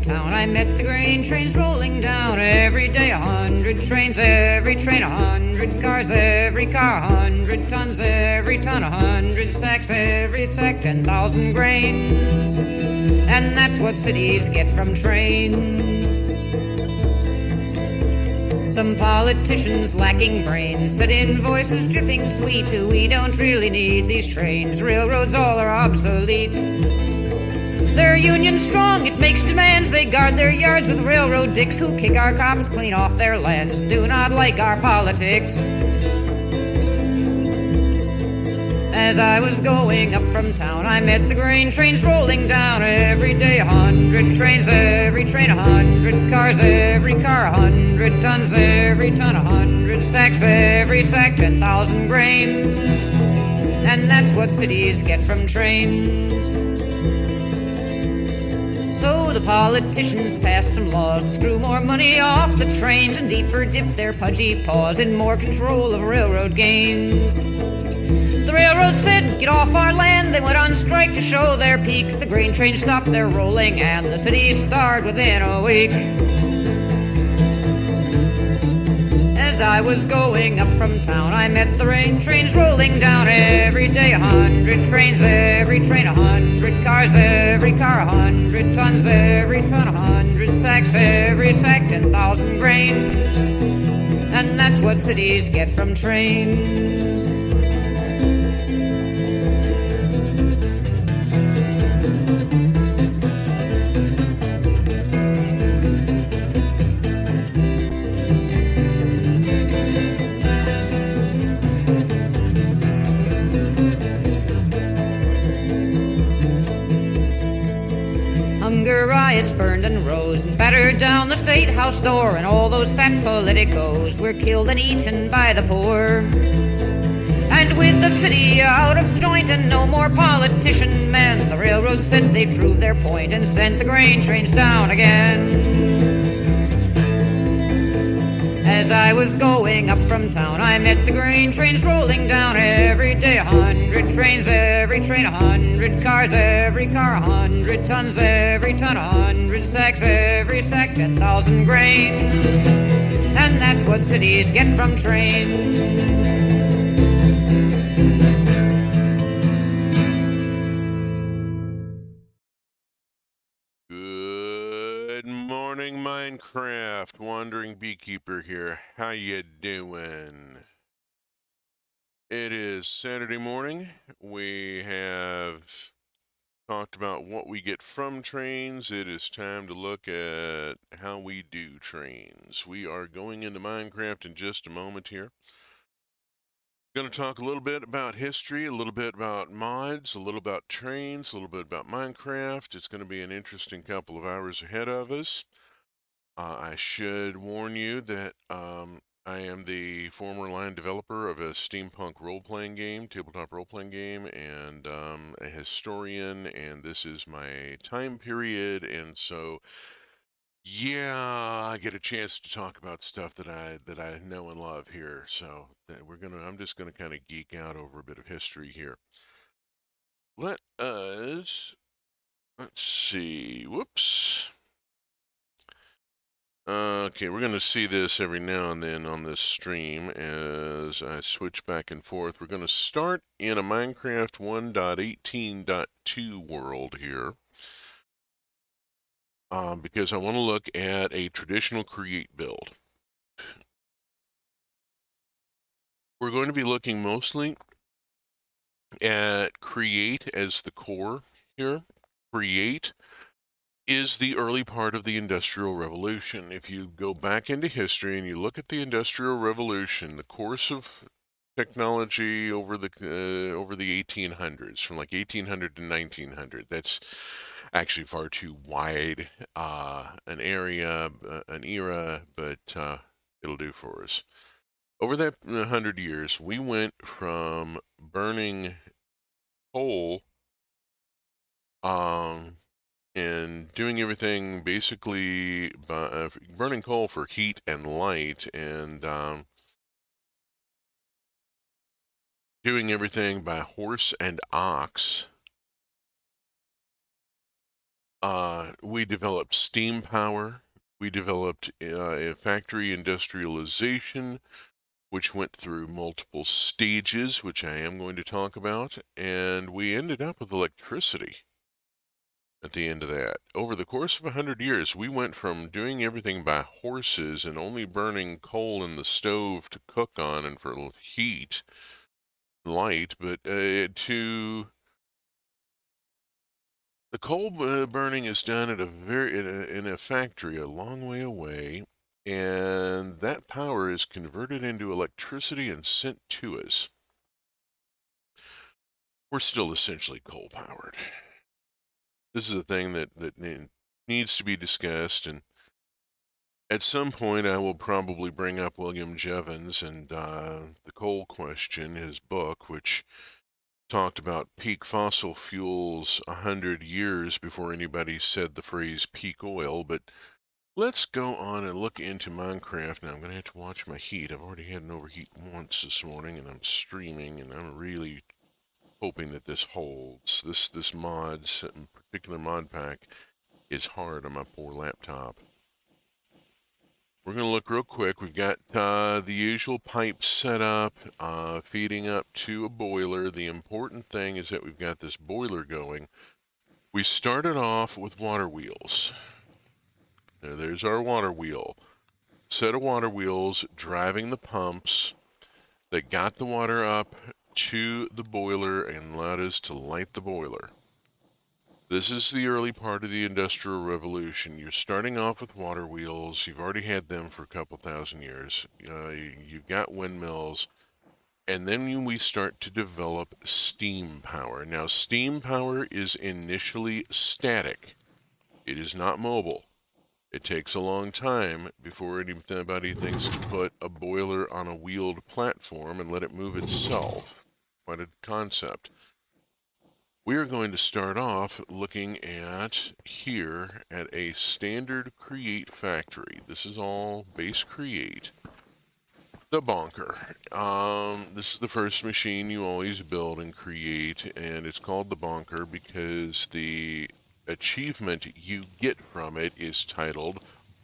town, I met the grain trains rolling down. Every day 100 trains, every train 100 cars, every car 100 tons, every ton 100 sacks, every sack 10,000 grains. And that's what cities get from trains. Some politicians lacking brains said in voices dripping sweet, we don't really need these trains, railroads all are obsolete. They're union strong, it makes demands, they guard their yards with railroad dicks who kick our cops clean off their lands, do not like our politics. As I was going up from town, I met the grain trains rolling down. Every day 100 trains, every train 100 cars, every car 100 tons, every ton 100 sacks, every sack 10,000 grains. And that's what cities get from trains. So the politicians passed some laws to screw more money off the trains and deeper dip their pudgy paws in more control of railroad gains. The railroad said, get off our land. They went on strike to show their peak. The grain trains stopped their rolling and the city starved within a week. As I was going up from town, I met the grain trains rolling down. Every day 100 trains, every train 100 cars, every car 100 tons, every ton 100 sacks, every sack 10,000 grains. And that's what cities get from trains. Hunger riots burned and rose and battered down the State House door, and all those fat politicos were killed and eaten by the poor. And with the city out of joint and no more politician men, the railroad said they'd prove their point and sent the grain trains down again. As I was going up from town, I met the grain trains rolling down. Every day 100 trains, every train 100 cars, every car 100 tons, every ton 100 sacks, every sack 10,000 grains. And that's what cities get from trains. Good morning, Minecraft. Wandering Beekeeper here. How you doing? It is Saturday morning. We have talked about what we get from trains. It is time to look at how we do trains. We are going into Minecraft in just a moment here. Going to talk a little bit about history, a little bit about mods, a little about trains, a little bit about Minecraft. It's going to be an interesting couple of hours ahead of us. I should warn you that I am the former line developer of a steampunk role-playing game, tabletop role-playing game, and a historian, and this is my time period, and so yeah, I get a chance to talk about stuff that I know and love here. So I'm just gonna kind of geek out over a bit of history here. Let's see. Whoops. Okay, we're gonna see this every now and then on this stream as I switch back and forth. We're gonna start in a Minecraft 1.18.2 world here. Because I want to look at a traditional create build. We're going to be looking mostly at create as the core here. Create is the early part of the Industrial Revolution. If you go back into history and you look at the Industrial Revolution, the course of technology over the 1800s, from like 1800 to 1900, that's actually far too wide an era, but it'll do for us. Over that 100 years, we went from burning coal and doing everything basically by burning coal for heat and light, and doing everything by horse and ox, We developed steam power. We developed a factory industrialization, which went through multiple stages, which I am going to talk about. And we ended up with electricity at the end of that. Over the course of 100 years, we went from doing everything by horses and only burning coal in the stove to cook on and for heat, light, but to the coal burning is done at in a factory a long way away, and that power is converted into electricity and sent to us. We're still essentially coal powered. This is a thing that needs to be discussed, and at some point I will probably bring up William Jevons and the coal question, his book, which talked about peak fossil fuels 100 years before anybody said the phrase peak oil. But let's go on and look into Minecraft. Now I'm going to have to watch my heat. I've already had an overheat once this morning, and I'm streaming, and I'm really hoping that this holds. This particular mod pack is hard on my poor laptop. We're going to look real quick. We've got the usual pipes set up, feeding up to a boiler. The important thing is that we've got this boiler going. We started off with water wheels. There's our water wheel. Set of water wheels driving the pumps that got the water up to the boiler and allowed us to light the boiler. This is the early part of the Industrial Revolution. You're starting off with water wheels. You've already had them for a couple thousand years. You've got windmills. And then we start to develop steam power. Now, steam power is initially static. It is not mobile. It takes a long time before anybody thinks to put a boiler on a wheeled platform and let it move itself. Quite a concept. We are going to start off looking at here at a standard Create factory. This is all base Create. The Bonker. This is the first machine you always build and create, and it's called the Bonker because the achievement you get from it is titled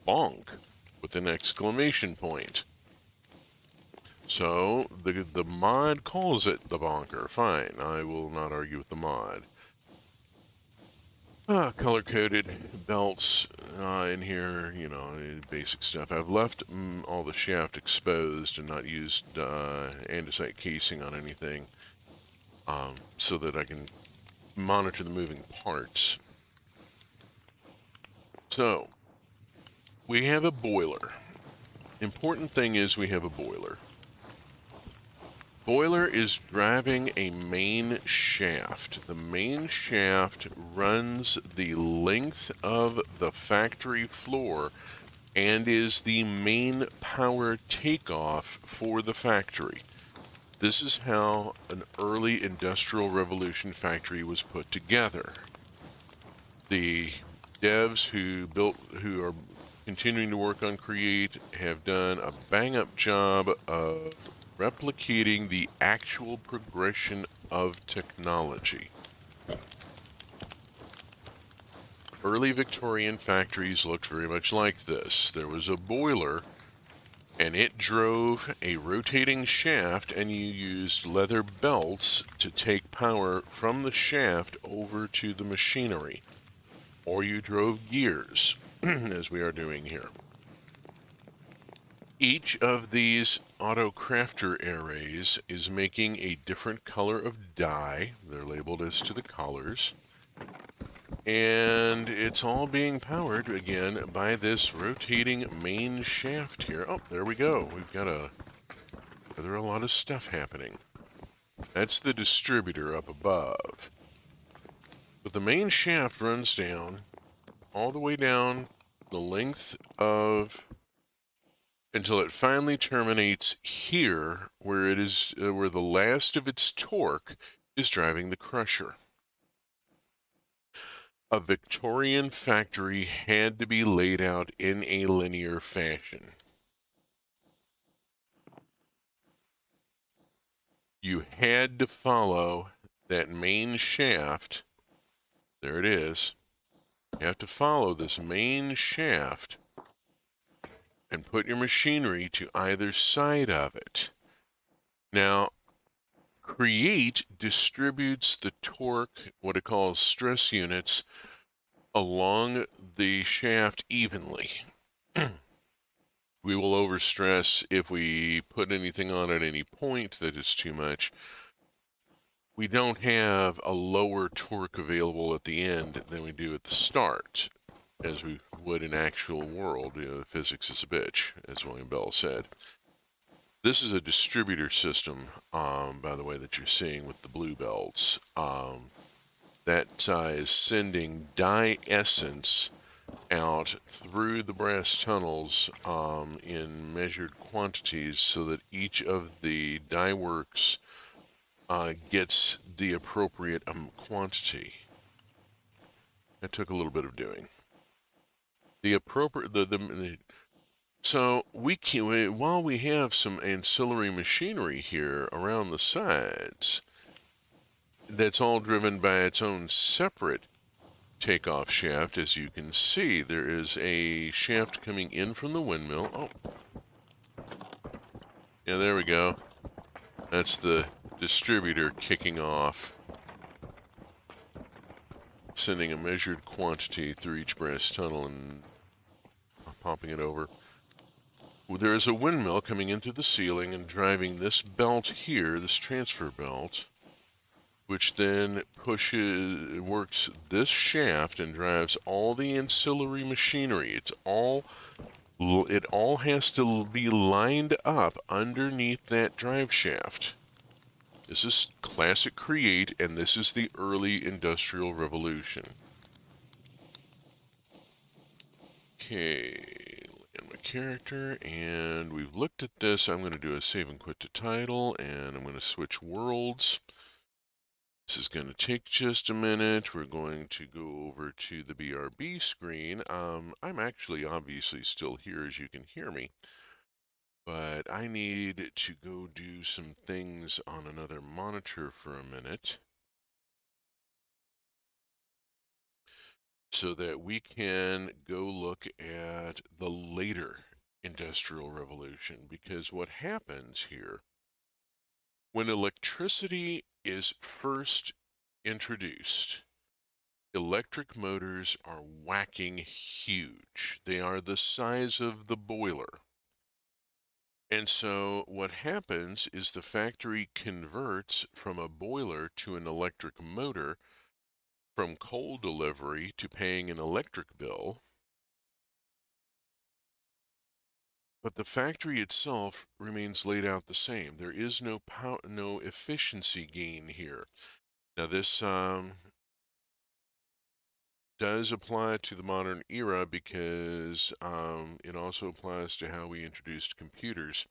Bonk with an exclamation point. So the mod calls it the Bonker. Fine, I will not argue with the mod. Color-coded belts in here, basic stuff. I've left all the shaft exposed and not used andesite casing on anything so that I can monitor the moving parts. So, we have a boiler. Important thing is we have a boiler. Boiler is driving a main shaft. The main shaft runs the length of the factory floor and is the main power takeoff for the factory. This is how an early Industrial Revolution factory was put together. The devs who are continuing to work on Create have done a bang-up job of replicating the actual progression of technology. Early Victorian factories looked very much like this. There was a boiler, and it drove a rotating shaft, and you used leather belts to take power from the shaft over to the machinery. Or you drove gears, as we are doing here. Each of these auto crafter arrays is making a different color of dye. They're labeled as to the colors. And it's all being powered, again, by this rotating main shaft here. Oh, there we go. There's a lot of stuff happening. That's the distributor up above. But the main shaft runs down, all the way down the length of until it finally terminates here, where it is where the last of its torque is driving the crusher. A Victorian factory had to be laid out in a linear fashion. You had to follow that main shaft. There it is. You have to follow this main shaft and put your machinery to either side of it. Now, Create distributes the torque, what it calls stress units, along the shaft evenly. We will overstress if we put anything on at any point that is too much. We don't have a lower torque available at the end than we do at the start, as we would in actual world. Physics is a bitch, as William Bell said. This is a distributor system, by the way, that you're seeing with the blue belts. That is sending die essence out through the brass tunnels in measured quantities so that each of the die works gets the appropriate quantity. That took a little bit of doing. So we can, while we have some ancillary machinery here around the sides, that's all driven by its own separate takeoff shaft. As you can see, there is a shaft coming in from the windmill. Oh, yeah, there we go. That's the distributor kicking off, sending a measured quantity through each brass tunnel and popping it over. There is a windmill coming in through the ceiling and driving this belt here, this transfer belt, which then works this shaft and drives all the ancillary machinery. It all has to be lined up underneath that drive shaft. This is classic Create, and this is the early Industrial Revolution. Okay, and my character, and we've looked at this. I'm going to do a save and quit to title, and I'm going to switch worlds. This is going to take just a minute. We're going to go over to the BRB screen. I'm actually obviously still here, as you can hear me, but I need to go do some things on another monitor for a minute so that we can go look at the later Industrial Revolution, because what happens here when electricity is first introduced, electric motors are whacking huge. They are the size of the boiler. And so what happens is the factory converts from a boiler to an electric motor, from coal delivery to paying an electric bill. But the factory itself remains laid out the same. There is no efficiency gain here. Now this does apply to the modern era because it also applies to how we introduced computers.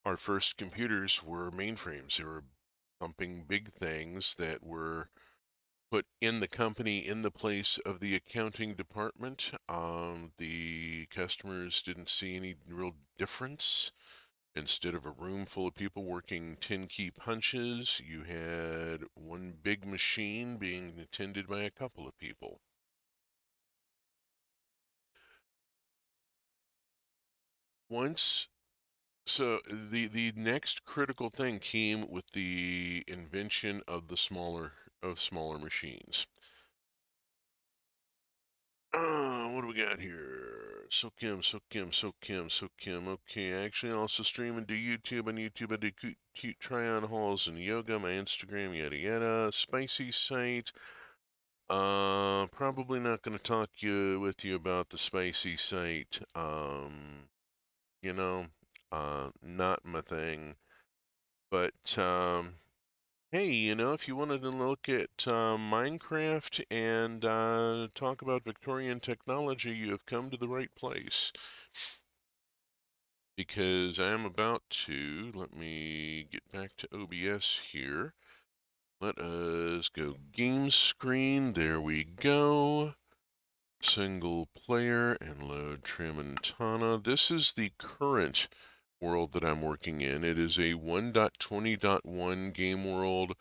Our first computers were mainframes. They were pumping big things that were put in the company in the place of the accounting department. The customers didn't see any real difference. Instead of a room full of people working 10 key punches, you had one big machine being attended by a couple of people. So the next critical thing came with the invention of the smaller machines. What do we got here? Sokim. Okay, actually, I also stream and do YouTube. On YouTube, I do cute try-on hauls and yoga. My Instagram, yada yada. Spicy site. Probably not going to talk with you about the spicy site. Not my thing. But hey, if you wanted to look at Minecraft and talk about Victorian technology, you have come to the right place. Because I am about to, let me get back to OBS here. Let us go game screen. There we go. Single player and load Tramontana. This is the current world that I'm working in. It is a 1.20.1 game world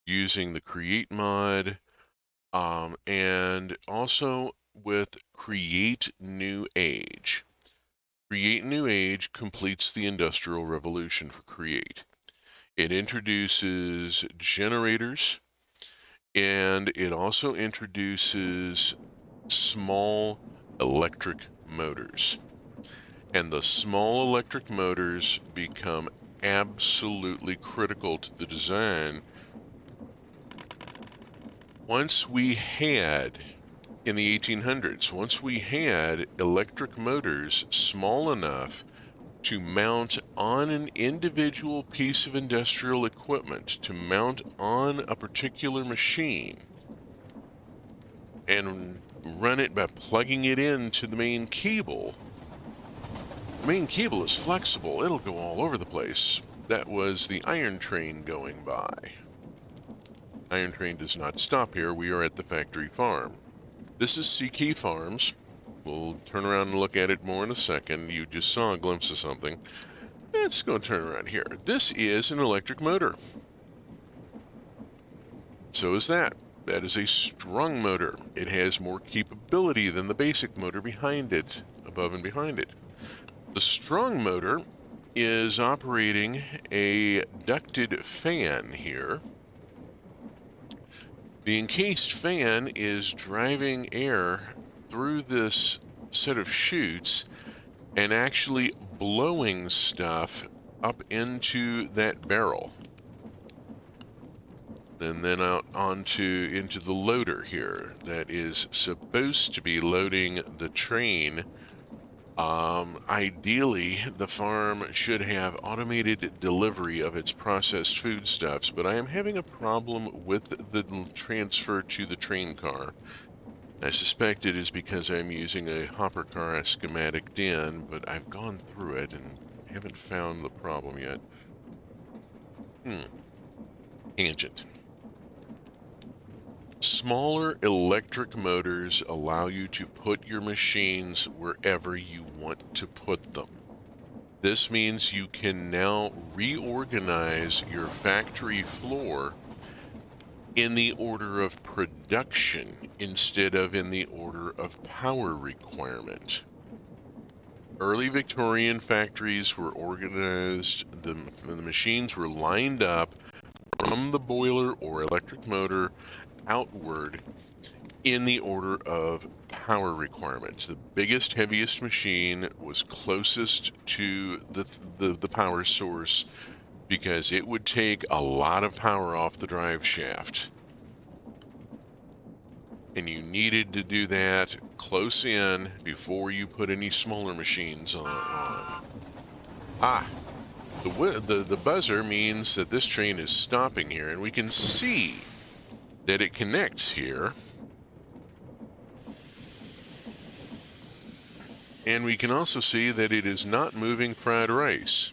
using the Create mod, and also with Create New Age. Create New Age completes the Industrial Revolution for Create. It introduces generators, and it also introduces small electric motors. And the small electric motors become absolutely critical to the design. Once we had, in the 1800s, once we had electric motors small enough to mount on an individual piece of industrial equipment, to mount on a particular machine, and run it by plugging it into the main cable. The main cable is flexible. It'll go all over the place. That was the iron train going by. Iron train does not stop here. We are at the factory farm. This is CK Farms. We'll turn around and look at it more in a second. You just saw a glimpse of something. Let's go turn around here. This is an electric motor. So is that. That is a strung motor. It has more capability than the basic motor behind it, above and behind it. The strung motor is operating a ducted fan here. The encased fan is driving air through this set of chutes and actually blowing stuff up into that barrel. And then out into the loader here that is supposed to be loading the train. Ideally, the farm should have automated delivery of its processed foodstuffs, but I am having a problem with the transfer to the train car. I suspect it is because I'm using a hopper car schematic DIN, but I've gone through it and haven't found the problem yet. Tangent. Smaller electric motors allow you to put your machines wherever you want to put them. This means you can now reorganize your factory floor in the order of production instead of in the order of power requirement. Early Victorian factories were organized, the machines were lined up from the boiler or electric motor outward in the order of power requirements. The biggest, heaviest machine was closest to the power source because it would take a lot of power off the drive shaft. And you needed to do that close in before you put any smaller machines on. The buzzer means that this train is stopping here, and we can see that it connects here. And we can also see that it is not moving fried rice.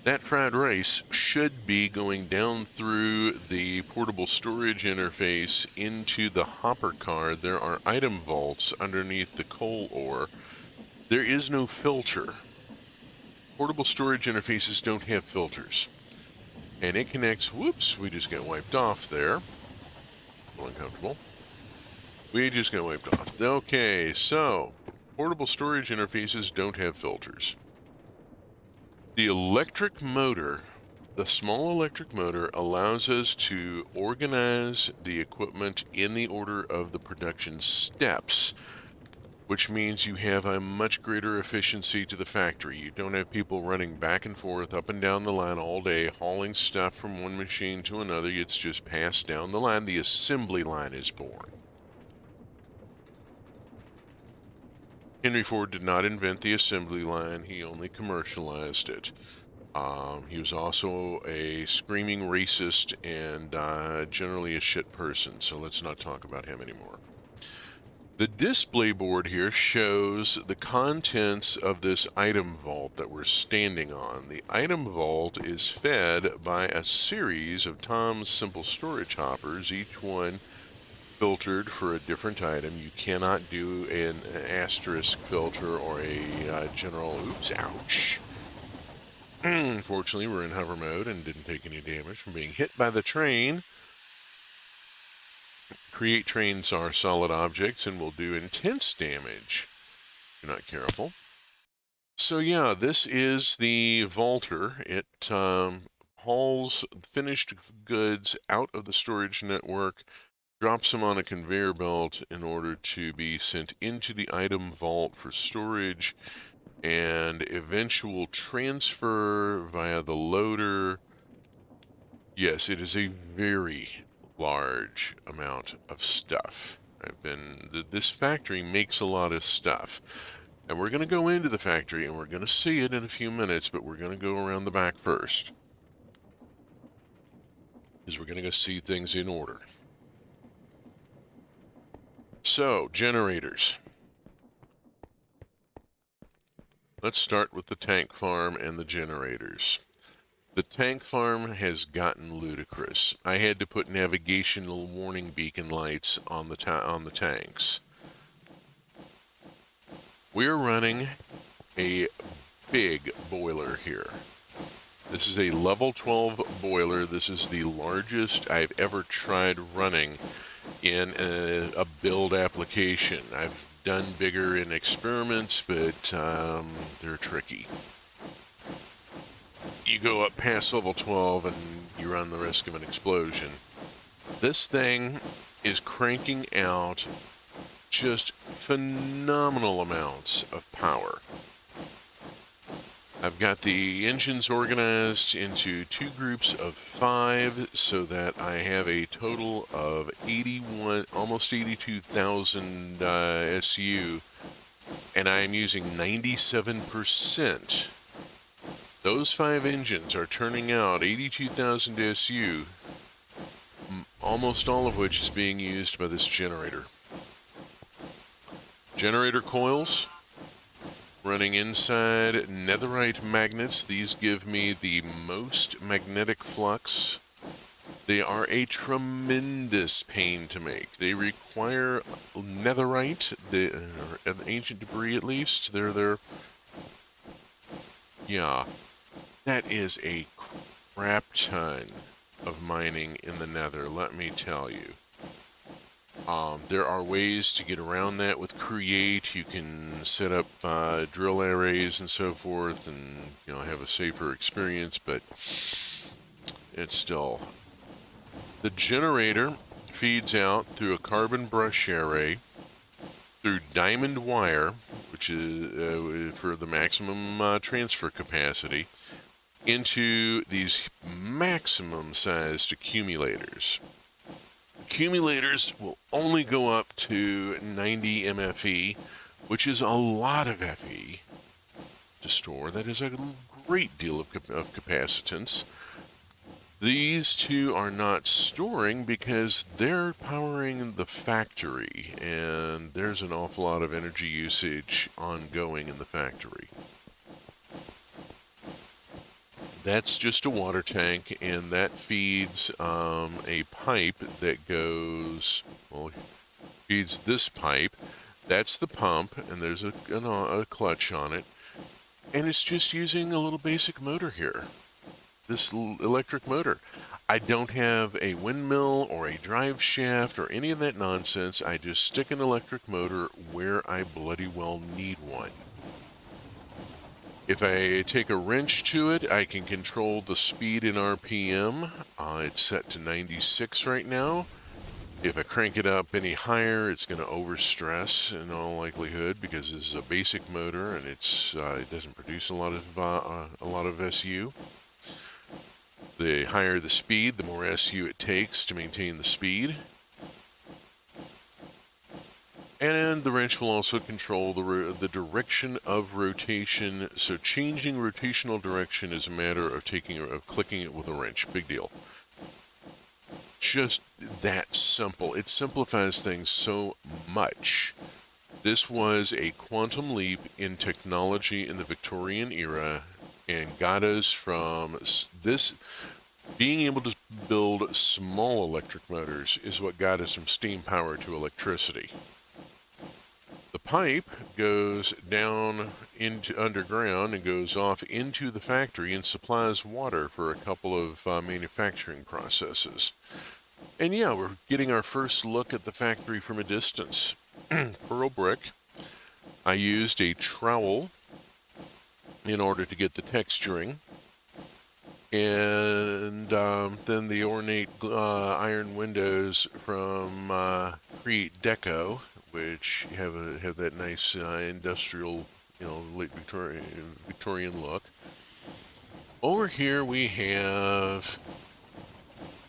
That fried rice should be going down through the portable storage interface into the hopper car. There are item vaults underneath the coal ore. There is no filter. Portable storage interfaces don't have filters. And it connects, whoops, we just got wiped off there. A little uncomfortable. We just got wiped off. Okay, so portable storage interfaces don't have filters. The electric motor, the small electric motor, allows us to organize the equipment in the order of the production steps, which means you have a much greater efficiency to the factory. You don't have people running back and forth up and down the line all day, hauling stuff from one machine to another. It's just passed down the line. The assembly line is born. Henry Ford did not invent the assembly line. He only commercialized it. He was also a screaming racist and generally a shit person, so let's not talk about him anymore. The display board here shows the contents of this item vault that we're standing on. The item vault is fed by a series of Tom's simple storage hoppers, each one filtered for a different item. You cannot do an asterisk filter or a general, oops, ouch. Fortunately, we're in hover mode and didn't take any damage from being hit by the train. create trains are solid objects and will do intense damage if you're not careful. So yeah, this is the vaulter. It hauls finished goods out of the storage network, drops them on a conveyor belt in order to be sent into the item vault for storage and eventual transfer via the loader. Yes, it is a very large amount of stuff. This factory makes a lot of stuff. And we're going to go into the factory and we're going to see it in a few minutes, but we're going to go around the back first. Because we're going to go see things in order. So, generators. Let's start with the tank farm and the generators. The tank farm has gotten ludicrous. I had to put navigational warning beacon lights on the tanks. We're running a big boiler here. This is a level 12 boiler. This is the largest I've ever tried running in a build application. I've done bigger in experiments, but they're tricky. You go up past level 12 and you run the risk of an explosion. This thing is cranking out just phenomenal amounts of power. I've got the engines organized into 2 groups of 5 so that I have a total of 81, almost 82,000 SU, and I am using 97%. Those 5 engines are turning out 82,000 SU, almost all of which is being used by this generator. Generator coils running inside netherite magnets. These give me the most magnetic flux. They are a tremendous pain to make. They require netherite, the ancient debris at least. Yeah, that is a crap ton of mining in the nether, let me tell you. There are ways to get around that with Create. You can set up drill arrays and so forth and have a safer experience, but it's still... The generator feeds out through a carbon brush array, through diamond wire, which is for the maximum transfer capacity, into these maximum sized accumulators. Accumulators will only go up to 90 MFE, which is a lot of FE to store. That is a great deal of capacitance. These two are not storing because they're powering the factory, and there's an awful lot of energy usage ongoing in the factory. That's just a water tank, and that feeds a pipe that goes, feeds this pipe. That's the pump, and there's a clutch on it. And it's just using a little basic motor here, this electric motor. I don't have a windmill or a drive shaft or any of that nonsense. I just stick an electric motor where I bloody well need one. If I take a wrench to it, I can control the speed in RPM. It's set to 96 right now. If I crank it up any higher, it's going to overstress in all likelihood because this is a basic motor and it doesn't produce a lot of SU. The higher the speed, the more SU it takes to maintain the speed. And the wrench will also control the direction of rotation. So changing rotational direction is a matter of clicking it with a wrench. Big deal. Just that simple. It simplifies things so much. This was a quantum leap in technology in the Victorian era and got us from this. Being able to build small electric motors is what got us from steam power to electricity. The pipe goes down into underground and goes off into the factory and supplies water for a couple of manufacturing processes. And yeah, we're getting our first look at the factory from a distance. Pearl brick. I used a trowel in order to get the texturing. And then the ornate iron windows from Create Deco, which have that nice industrial, late Victorian look. Over here we have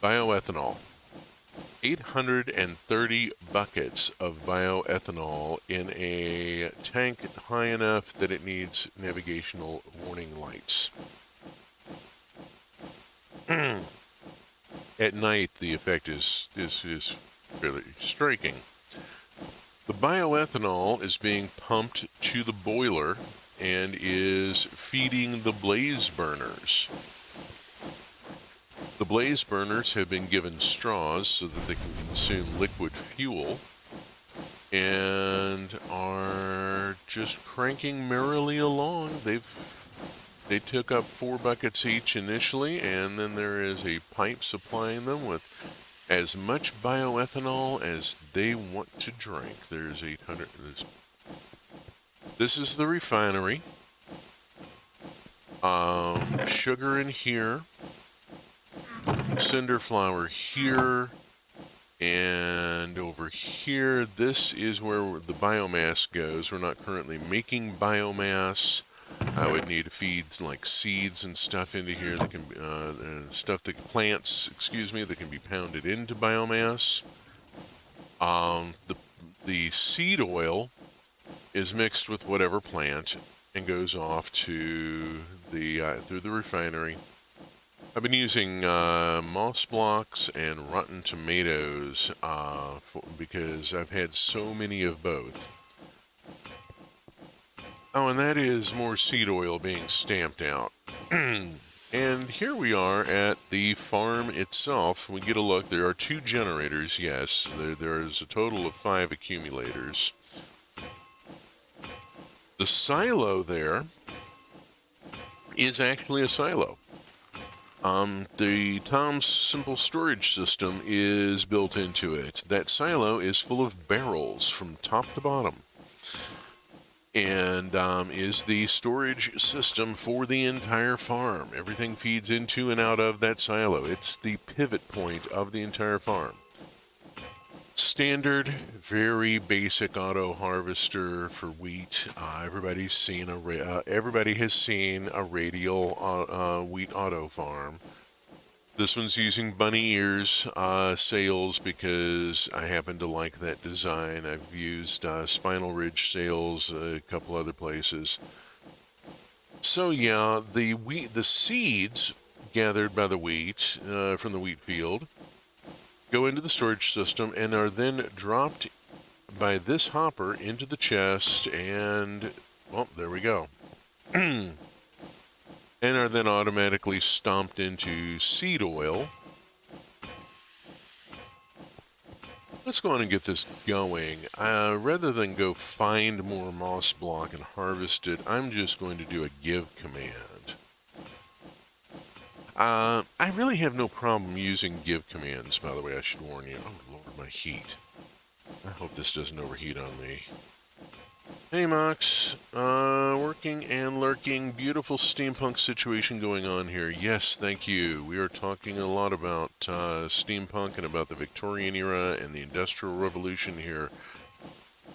bioethanol. 830 buckets of bioethanol in a tank high enough that it needs navigational warning lights. At night, the effect is fairly striking. The bioethanol is being pumped to the boiler and is feeding the blaze burners. The blaze burners have been given straws so that they can consume liquid fuel and are just cranking merrily along. They took up 4 buckets each initially, and then there is a pipe supplying them with as much bioethanol as they want to drink. There's 800. This is the refinery. Sugar in here. Cinder flour here. And over here, this is where the biomass goes. We're not currently making biomass. I would need to feed like seeds and stuff into here that can plants that can be pounded into biomass. The seed oil is mixed with whatever plant and goes off to through the refinery. I've been using moss blocks and rotten tomatoes because I've had so many of both. Oh, and that is more seed oil being stamped out. And here we are at the farm itself. We get a look. There are 2 generators, yes. There is a total of 5 accumulators. The silo there is actually a silo. The Tom's Simple Storage System is built into it. That silo is full of barrels from top to bottom, and is the storage system for the entire farm. Everything feeds into and out of that silo. It's the pivot point of the entire farm. Standard, very basic auto harvester for wheat. Everybody has seen a radial wheat auto farm. This one's using bunny ears sails because I happen to like that design. I've used spinal ridge sails a couple other places. So yeah, the seeds gathered by the wheat from the wheat field go into the storage system and are then dropped by this hopper into the chest, and well, there we go. And are then automatically stomped into seed oil. Let's go on and get this going. Rather than go find more moss block and harvest it, I'm just going to do a give command. I really have no problem using give commands, by the way, I should warn you. Oh, Lord, my heat. I hope this doesn't overheat on me. Hey, Mox. Working and lurking. Beautiful steampunk situation going on here. Yes, thank you. We are talking a lot about steampunk and about the Victorian era and the Industrial Revolution here.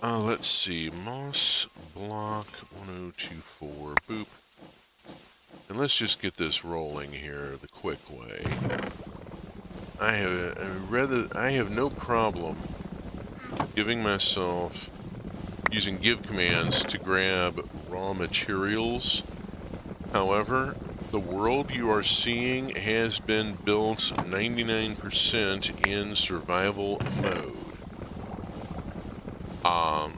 Let's see. Moss block 1024. Boop. And let's just get this rolling here the quick way. I have no problem giving myself using give commands to grab raw materials. However, the world you are seeing has been built 99% in survival mode.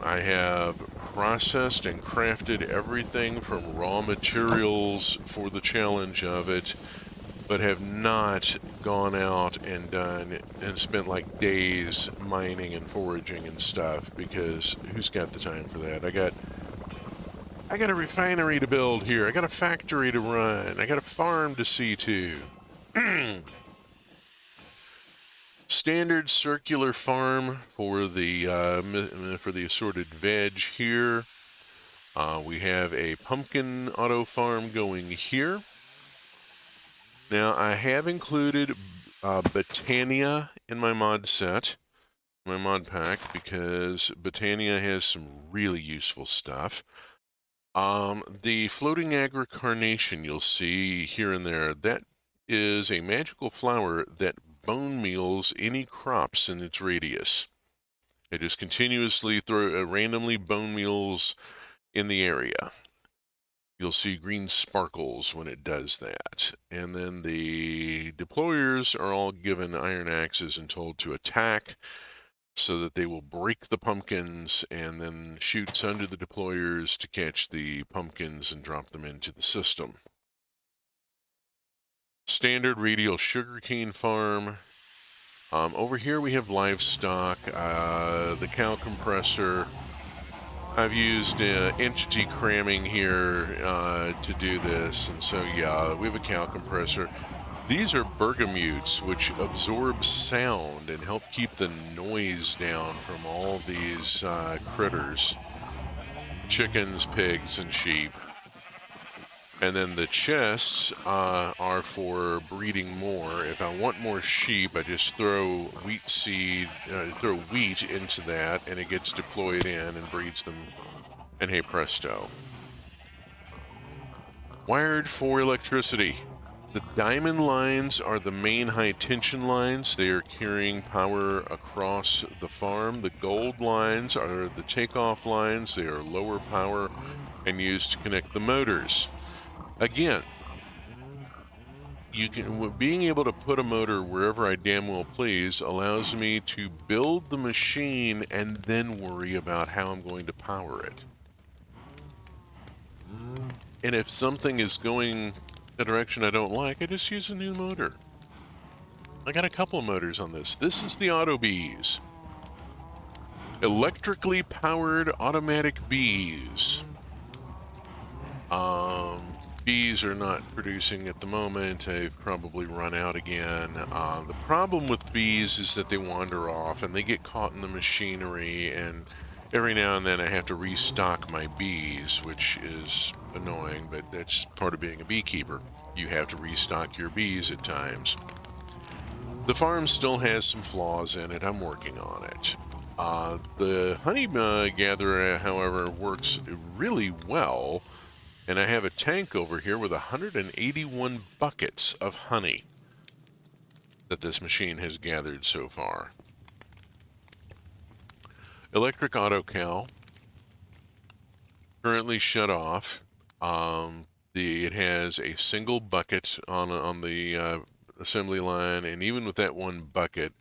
I have processed and crafted everything from raw materials for the challenge of it, but have not gone out and spent like days mining and foraging and stuff, because who's got the time for that? I got a refinery to build here. I got a factory to run. I got a farm to see to. Standard circular farm for the assorted veg here. We have a pumpkin auto farm going here. Now I have included Botania in my mod set, my mod pack, because Botania has some really useful stuff. The floating agricarnation you'll see here and there, that is a magical flower that bone meals any crops in its radius. It just continuously randomly bone meals in the area. You'll see green sparkles when it does that. And then the deployers are all given iron axes and told to attack so that they will break the pumpkins, and then shoots under the deployers to catch the pumpkins and drop them into the system. Standard radial sugarcane farm. Over here we have livestock, the cow compressor. I've used entity cramming here to do this, and so yeah, we have a cow compressor. These are bergamutes, which absorb sound and help keep the noise down from all these critters, chickens, pigs, and sheep. And then the chests are for breeding more. If I want more sheep, I just throw wheat into that, and it gets deployed in and breeds them. And hey presto. Wired for electricity. The diamond lines are the main high tension lines. They are carrying power across the farm. The gold lines are the takeoff lines. They are lower power and used to connect the motors. Again, being able to put a motor wherever I damn well please allows me to build the machine and then worry about how I'm going to power it. And if something is going a direction I don't like, I just use a new motor. I got a couple of motors on this. This is the Auto Bees. Electrically powered automatic bees. Bees are not producing at the moment. They've probably run out again. The problem with bees is that they wander off and they get caught in the machinery, and every now and then I have to restock my bees, which is annoying, but that's part of being a beekeeper. You have to restock your bees at times. The farm still has some flaws in it. I'm working on it. The honey gatherer, however, works really well, and I have a tank over here with 181 buckets of honey that this machine has gathered so far. Electric auto cow, currently shut off. It has a single bucket on the assembly line, and even with that one bucket,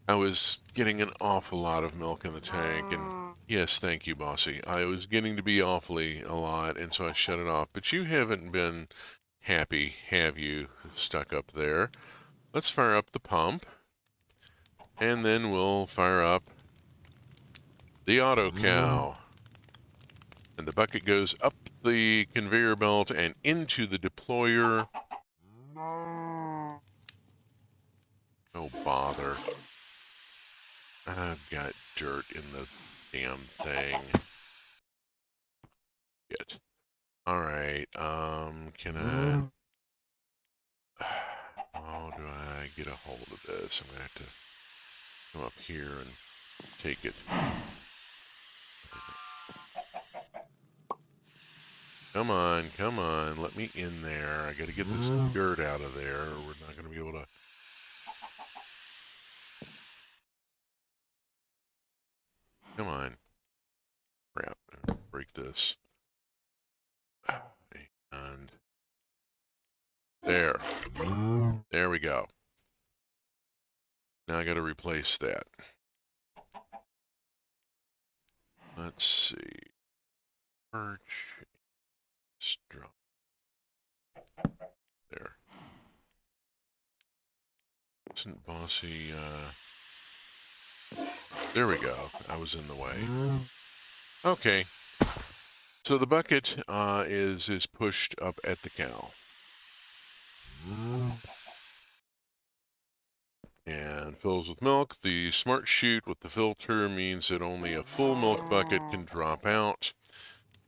I was getting an awful lot of milk in the tank, and yes, thank you, Bossy. I was getting to be awfully a lot, and so I shut it off. But you haven't been happy, have you, stuck up there? Let's fire up the pump, and then we'll fire up the auto cow. And the bucket goes up the conveyor belt and into the deployer. Oh, bother. I've got dirt in the damn thing. Shit. Alright, can I... How do I get a hold of this? I'm gonna have to come up here and take it. Come on, come on, let me in there. I gotta get this dirt out of there, or we're not gonna be able to... Come on. Crap, break this. And... There. There we go. Now I gotta replace that. Let's see. Perch. Drop. There. Isn't Bossy, there we go. I was in the way. Okay. So the bucket is pushed up at the cow. and fills with milk. The smart chute with the filter means that only a full milk bucket can drop out.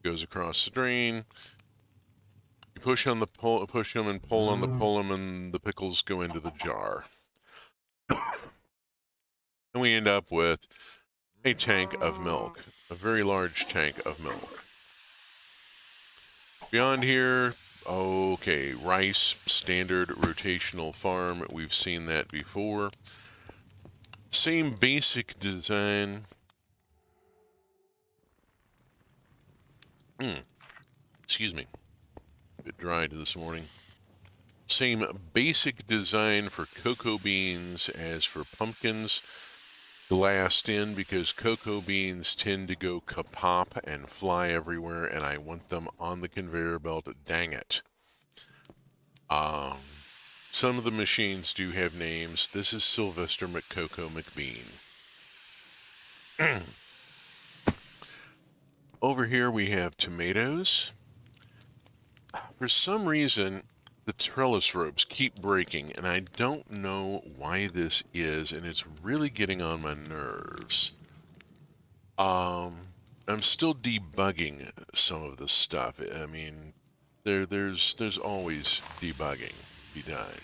Goes across the drain. You push on the push them and pull on the pull them, and the pickles go into the jar. And we end up with a tank of milk, a very large tank of milk. Beyond here, okay, rice, standard rotational farm. We've seen that before. Same basic design. Excuse me. A bit dry this morning. Same basic design for cocoa beans as for pumpkins. Glassed in because cocoa beans tend to go kapop and fly everywhere, and I want them on the conveyor belt. Dang it. Some of the machines do have names. This is Sylvester McCoco McBean. Over here we have tomatoes. For some reason, the trellis ropes keep breaking, and I don't know why this is, and it's really getting on my nerves. I'm still debugging some of the stuff. I mean, there's always debugging to be done.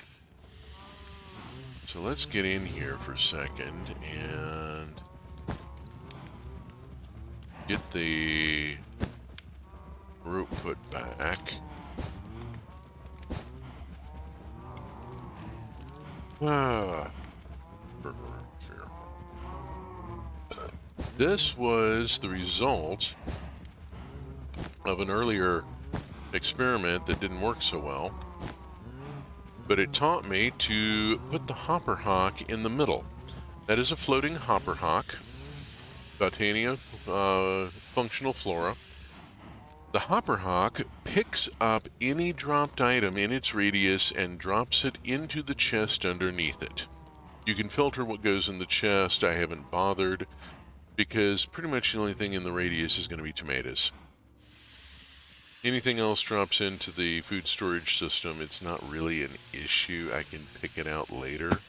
So let's get in here for a second and get the rope put back. This was the result of an earlier experiment that didn't work so well, but it taught me to put the hopper hawk in the middle. That is a floating hopper hawk, Botania functional flora. The hopper hawk picks up any dropped item in its radius and drops it into the chest underneath it. You can filter what goes in the chest. I haven't bothered because pretty much the only thing in the radius is going to be tomatoes. Anything else drops into the food storage system, it's not really an issue. I can pick it out later,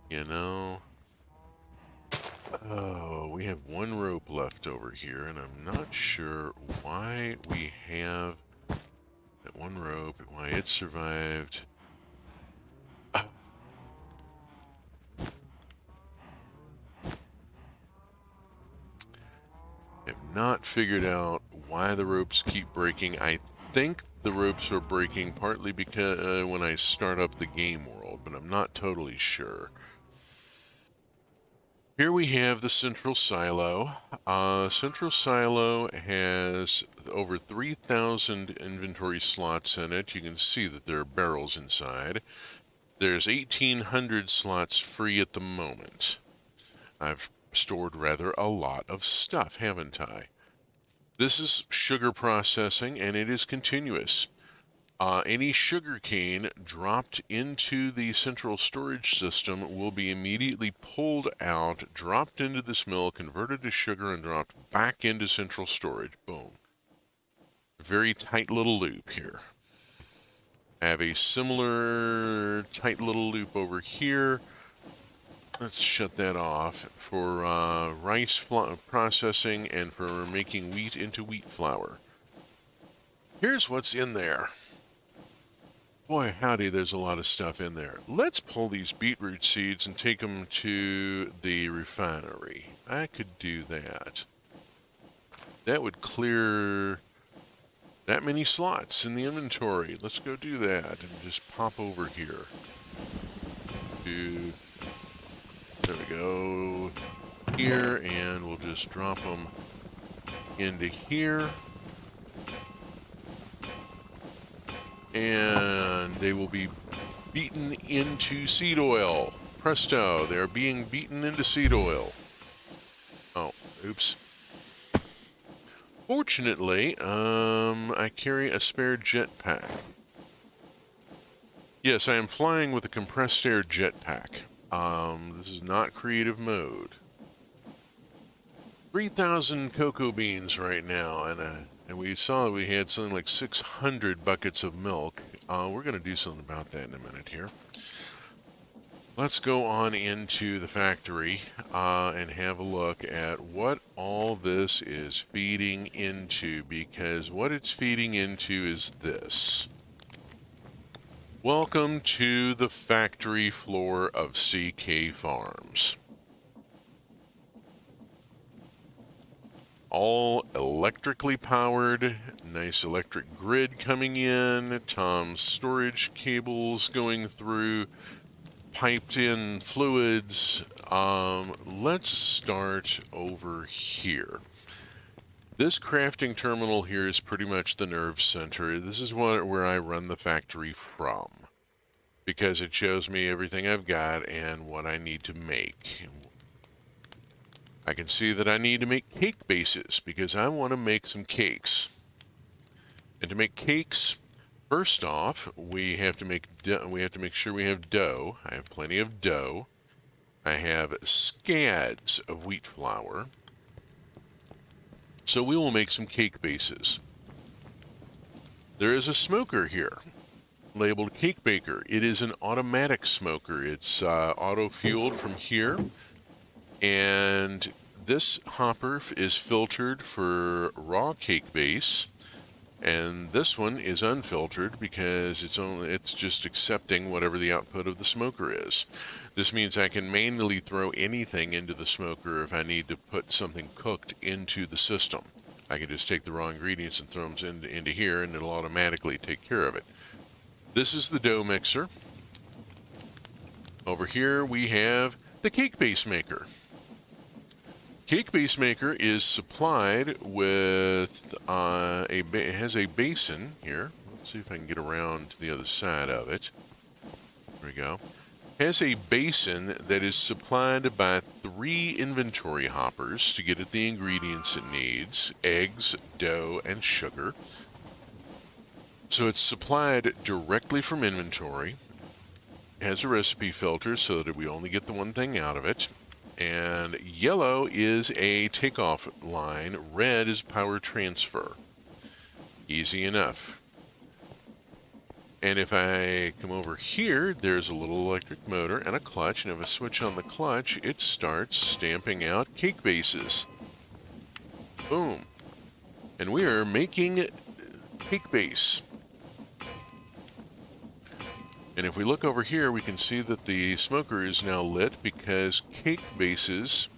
you know. Oh, we have one rope left over here, and I'm not sure why we have that one rope, why it survived. Have not figured out why the ropes keep breaking. I think the ropes are breaking partly because when I start up the game world, but I'm not totally sure. Here we have the central silo. Central silo has over 3,000 inventory slots in it. You can see that there are barrels inside. There's 1,800 slots free at the moment. I've stored rather a lot of stuff, haven't I? This is sugar processing, and it is continuous. Any sugar cane dropped into the central storage system will be immediately pulled out, dropped into this mill, converted to sugar, and dropped back into central storage. Boom. Very tight little loop here. I have a similar tight little loop over here. Let's shut that off for rice processing and for making wheat into wheat flour. Here's what's in there. Boy, howdy, there's a lot of stuff in there. Let's pull these beetroot seeds and take them to the refinery. I could do that. That would clear that many slots in the inventory. Let's go do that and just pop over here. There we go. Here, and we'll just drop them into here. And they will be beaten into seed oil. Presto, they're being beaten into seed oil. Oh, oops. Fortunately, I carry a spare jetpack. Yes, I am flying with a compressed air jetpack. This is not creative mode. 3,000 cocoa beans right now, and we saw that we had something like 600 buckets of milk. We're going to do something about that in a minute here. Let's go on into the factory and have a look at what all this is feeding into, because what it's feeding into is this. Welcome to the factory floor of CK Farms. All electrically powered, nice electric grid coming in, Tom's storage cables going through, piped in fluids. Let's start over here. This crafting terminal here is pretty much the nerve center. This is where I run the factory from, because it shows me everything I've got and what I need to make. I can see that I need to make cake bases because I want to make some cakes. And to make cakes, first off, we have to make sure we have dough. I have plenty of dough. I have scads of wheat flour. So we will make some cake bases. There is a smoker here, labeled Cake Baker. It is an automatic smoker. It's auto-fueled from here. And this hopper is filtered for raw cake base. And this one is unfiltered because it's just accepting whatever the output of the smoker is. This means I can manually throw anything into the smoker if I need to put something cooked into the system. I can just take the raw ingredients and throw them into here, and it'll automatically take care of it. This is the dough mixer. Over here we have the cake base maker. Cake base maker is supplied with it has a basin here. Let's see if I can get around to the other side of it. There we go. Has a basin that is supplied by 3 inventory hoppers to get at the ingredients it needs: eggs, dough, and sugar. So it's supplied directly from inventory. Has a recipe filter so that we only get the one thing out of it. And yellow is a takeoff line, red is power transfer. Easy enough. And if I come over here, there's a little electric motor and a clutch, and if I switch on the clutch, it starts stamping out cake bases. Boom. And we are making cake base. And if we look over here, we can see that the smoker is now lit because cake bases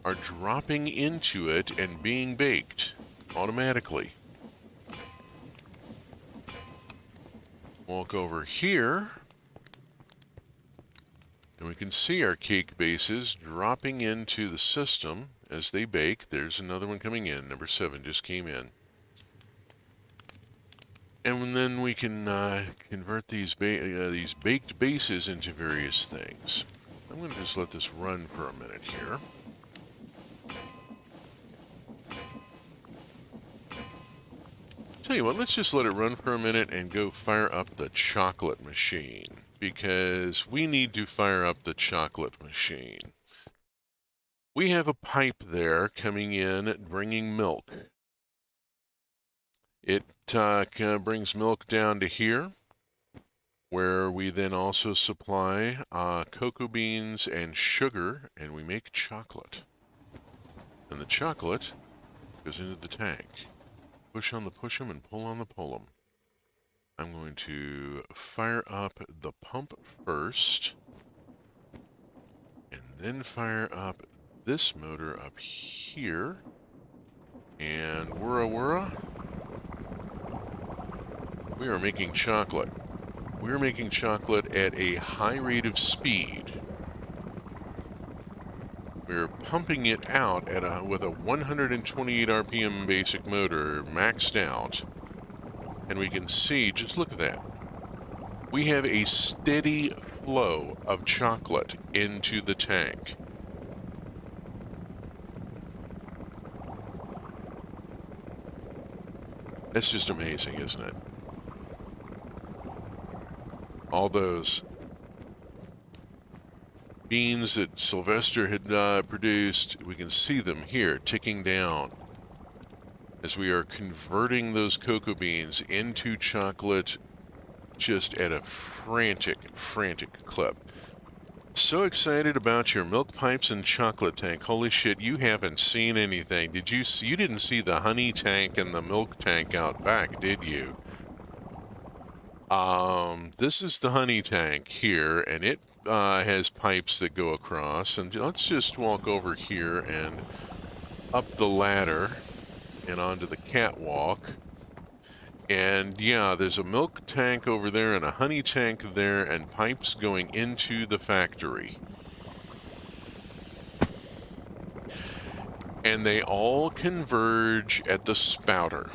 are dropping into it and being baked automatically. Walk over here, and we can see our cake bases dropping into the system as they bake. There's another one coming in. Number 7 just came in. And then we can convert these baked bases into various things. I'm going to just let this run for a minute here. Tell you what, let's just let it run for a minute and go fire up the chocolate machine, because we need to fire up the chocolate machine. We have a pipe there coming in, bringing milk. It brings milk down to here, where we then also supply cocoa beans and sugar, and we make chocolate. And the chocolate goes into the tank. Push on the push 'em and pull on the pull 'em. I'm going to fire up the pump first, and then fire up this motor up here, and whirra. We are making chocolate. We're making chocolate at a high rate of speed. We're pumping it out with a 128 RPM basic motor maxed out. And we can see, just look at that. We have a steady flow of chocolate into the tank. That's just amazing, isn't it? All those beans that Sylvester had produced, we can see them here ticking down as we are converting those cocoa beans into chocolate just at a frantic clip. So excited about your milk pipes and chocolate tank. Holy shit, you haven't seen anything. Did you see? You didn't see the honey tank and the milk tank out back, did you? This is the honey tank here, and it has pipes that go across. And let's just walk over here and up the ladder and onto the catwalk. And yeah, there's a milk tank over there and a honey tank there and pipes going into the factory. And they all converge at the spouter.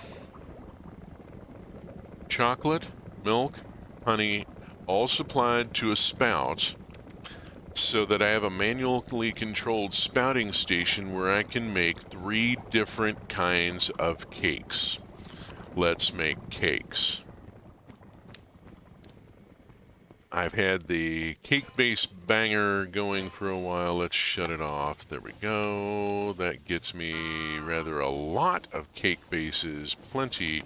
Chocolate, milk, honey, all supplied to a spout so that I have a manually controlled spouting station where I can make 3 different kinds of cakes. Let's make cakes. I've had the cake base banger going for a while. Let's shut it off. There we go. That gets me rather a lot of cake bases. Plenty.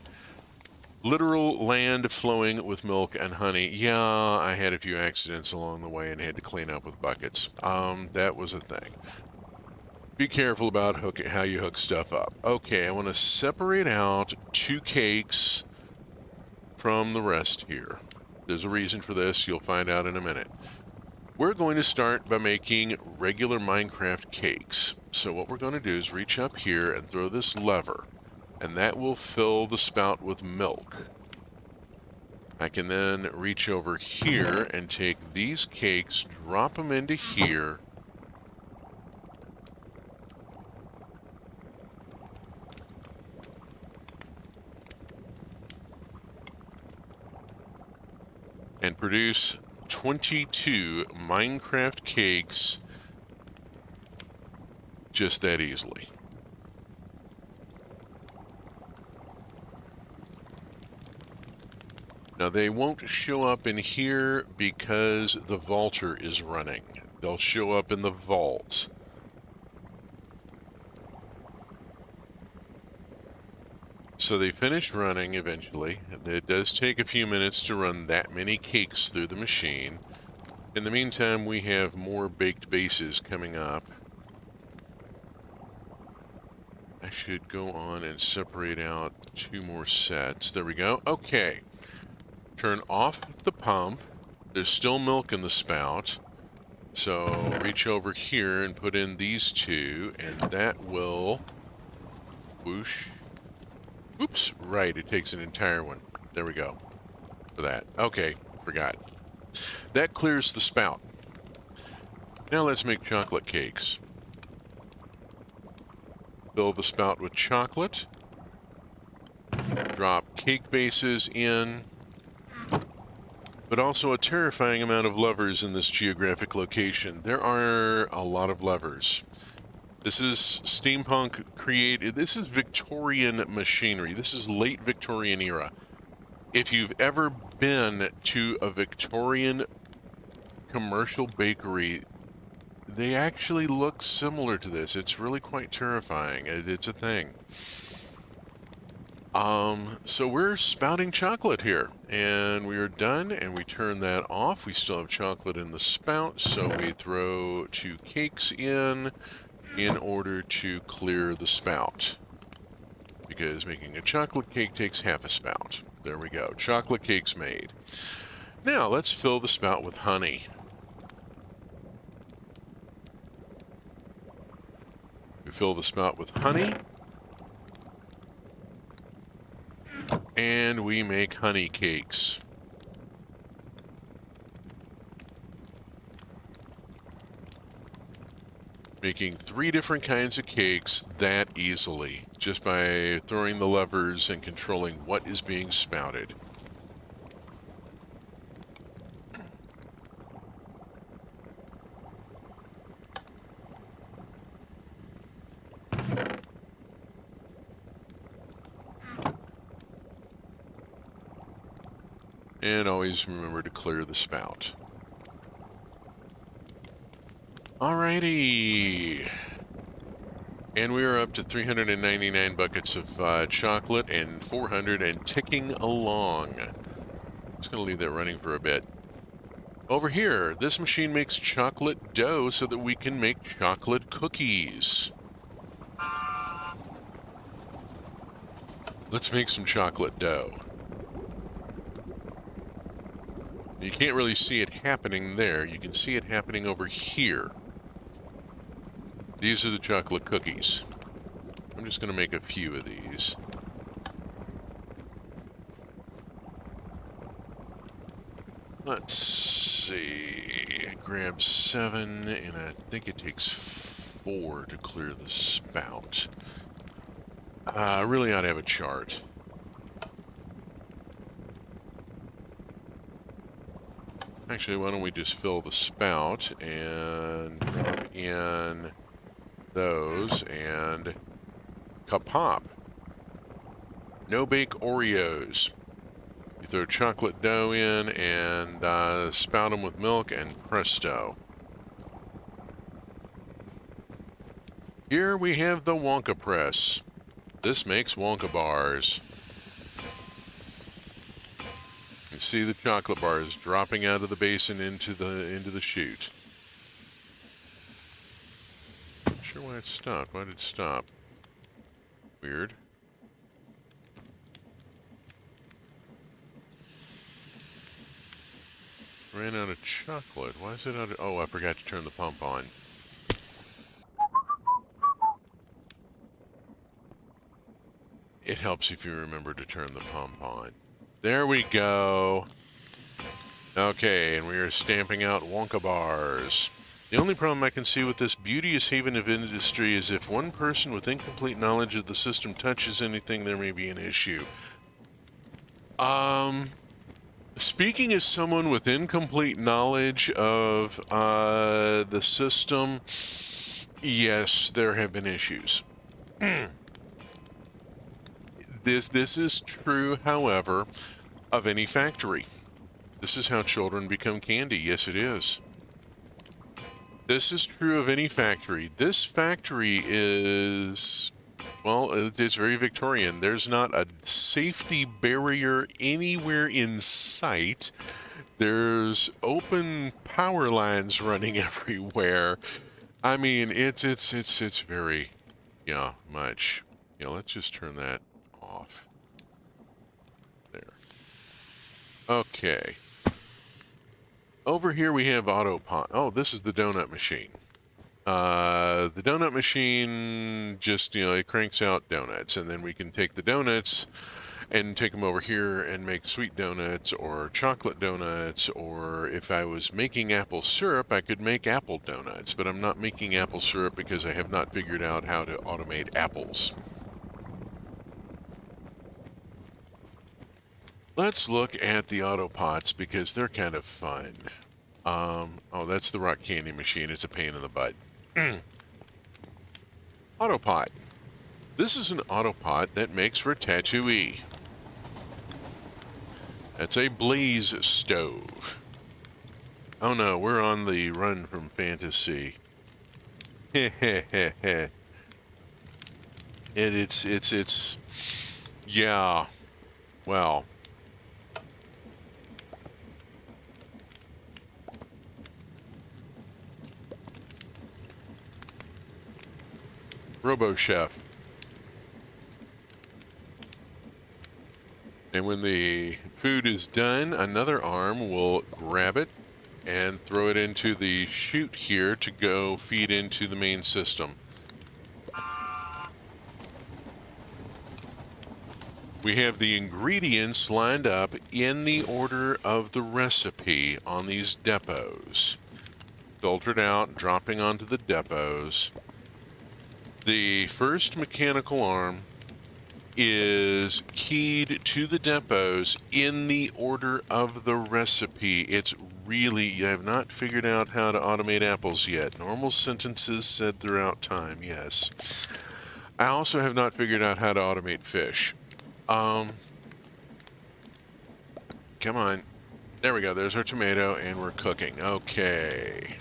Literal land flowing with milk and honey. Yeah, I had a few accidents along the way and had to clean up with buckets. That was a thing. Be careful about how you hook stuff up. Okay, I want to separate out 2 cakes from the rest here. There's a reason for this. You'll find out in a minute. We're going to start by making regular Minecraft cakes. So what we're going to do is reach up here and throw this lever, and that will fill the spout with milk. I can then reach over here and take these cakes, drop them into here, and produce 22 Minecraft cakes just that easily. Now they won't show up in here because the vaulter is running. They'll show up in the vault. So they finish running eventually. It does take a few minutes to run that many cakes through the machine. In the meantime, we have more baked bases coming up. I should go on and separate out 2 more sets. There we go. Okay. Turn off the pump. There's still milk in the spout. So reach over here and put in these 2, and that will whoosh. Oops, right, it takes an entire one. There we go. For that. Okay, forgot. That clears the spout. Now let's make chocolate cakes. Fill the spout with chocolate. Drop cake bases in. But also a terrifying amount of levers in this geographic location. There are a lot of levers. This is steampunk created. This is Victorian machinery. This is late Victorian era. If you've ever been to a Victorian commercial bakery, they actually look similar to this. It's really quite terrifying. It's a thing. So we're spouting chocolate here, and we are done, and we turn that off. We still have chocolate in the spout, so we throw 2 cakes in order to clear the spout, because making a chocolate cake takes half a spout. There we go. Chocolate cake's made. Now let's fill the spout with honey. We fill the spout with honey, and we make honey cakes. Making 3 different kinds of cakes that easily, just by throwing the levers and controlling what is being spouted. And always remember to clear the spout. Alrighty. And we are up to 399 buckets of chocolate and 400 and ticking along. Just going to leave that running for a bit. Over here, this machine makes chocolate dough so that we can make chocolate cookies. Let's make some chocolate dough. You can't really see it happening there. You can see it happening over here. These are the chocolate cookies. I'm just going to make a few of these. Let's see. Grab 7, and I think it takes 4 to clear the spout. I really ought to have a chart. Actually, why don't we just fill the spout and drop in those and kapop. No bake Oreos. You throw chocolate dough in and spout them with milk, and presto. Here we have the Wonka press. This makes Wonka bars. You see the chocolate bars dropping out of the basin into the chute. Not sure why it stopped. Why did it stop? Weird. Ran out of chocolate. Why is it out of... Oh, I forgot to turn the pump on. It helps if you remember to turn the pump on. There we go. Okay, and we are stamping out Wonka bars. The only problem I can see with this beauteous haven of industry is if one person with incomplete knowledge of the system touches anything, there may be an issue. Speaking as someone with incomplete knowledge of the system, yes, there have been issues. This is true, however, of any factory. This is how children become candy. Yes, it is. This is true of any factory. This factory is, well, it's very Victorian. There's not a safety barrier anywhere in sight. There's open power lines running everywhere. I mean, it's very, yeah, much. Yeah, let's just turn that off. There. Okay. Over here we have Autopot. Oh, this is the donut machine. The donut machine just, it cranks out donuts, and then we can take the donuts and take them over here and make sweet donuts or chocolate donuts, or if I was making apple syrup, I could make apple donuts, but I'm not making apple syrup because I have not figured out how to automate apples. Let's look at the Autopots because they're kind of fun. Oh, that's the rock candy machine. It's a pain in the butt. Autopot. This is an Autopot that makes ratatouille. That's a blaze stove. Oh no, we're on the run from fantasy. It's yeah. Well. Robo Chef. And when the food is done, another arm will grab it and throw it into the chute here to go feed into the main system. We have the ingredients lined up in the order of the recipe on these depots. Filtered out, dropping onto the depots. The first mechanical arm is keyed to the depots in the order of the recipe. It's really, you have not figured out how to automate apples yet. Normal sentences said throughout time, yes. I also have not figured out how to automate fish. Come on. There we go. There's our tomato, and we're cooking. Okay.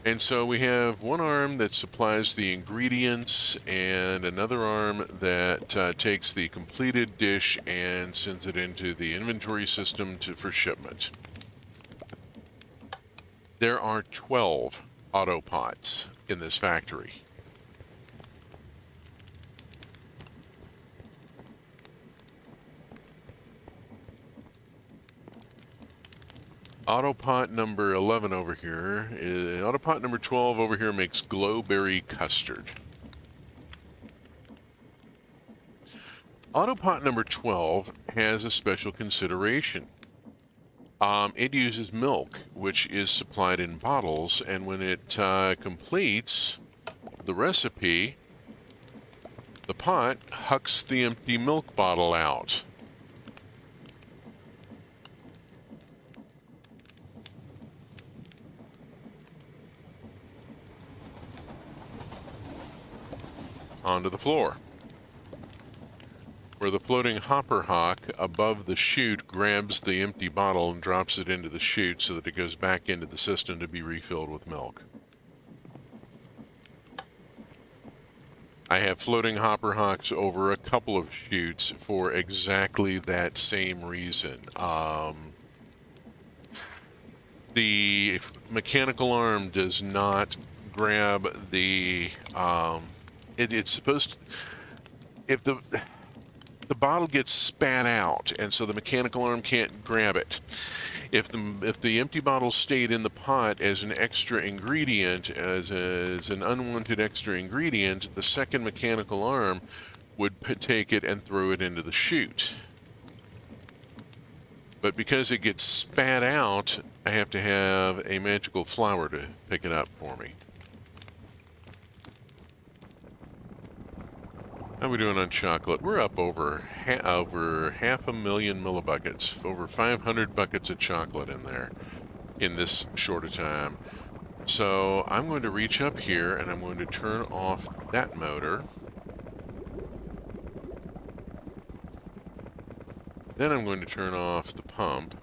And so we have one arm that supplies the ingredients and another arm that takes the completed dish and sends it into the inventory system for shipment. There are 12 auto pots in this factory. Autopot number 11 over here, Autopot number 12 over here makes glowberry custard. Autopot number 12 has a special consideration. It uses milk, which is supplied in bottles, and when it completes the recipe, the pot hucks the empty milk bottle out. Onto the floor, where the floating hopper hawk above the chute grabs the empty bottle and drops it into the chute so that it goes back into the system to be refilled with milk. I have floating hopper hawks over a couple of chutes for exactly that same reason. The mechanical arm does not grab the... it's supposed to... If the bottle gets spat out, and so the mechanical arm can't grab it. If the empty bottle stayed in the pot as an extra ingredient, as an unwanted extra ingredient, the second mechanical arm would take it and throw it into the chute. But because it gets spat out, I have to have a magical flower to pick it up for me. How are we doing on chocolate? We're up over half a million millibuckets, over 500 buckets of chocolate in there in this short a time. So I'm going to reach up here and I'm going to turn off that motor. Then I'm going to turn off the pump.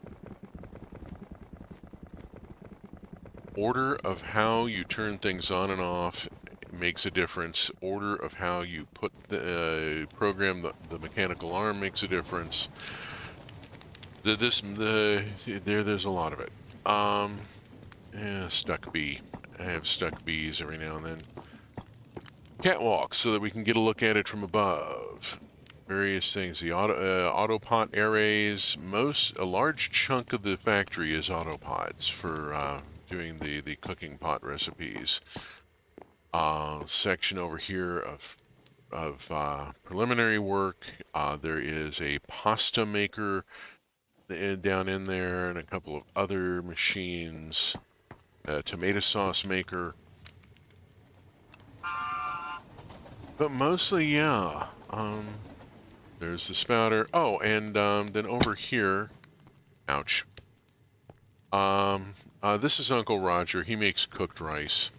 Order of how you turn things on and off makes a difference. Order of how you put program the mechanical arm makes a difference. There's a lot of it. Yeah, stuck bee. I have stuck bees every now and then. Catwalk, so that we can get a look at it from above. Various things. The autopot arrays. A large chunk of the factory is autopots for doing the cooking pot recipes. Section over here of preliminary work. There is a pasta maker down in there, and a couple of other machines. A tomato sauce maker. But mostly, yeah. There's the spouter. Oh, and then over here, ouch. This is Uncle Roger. He makes cooked rice.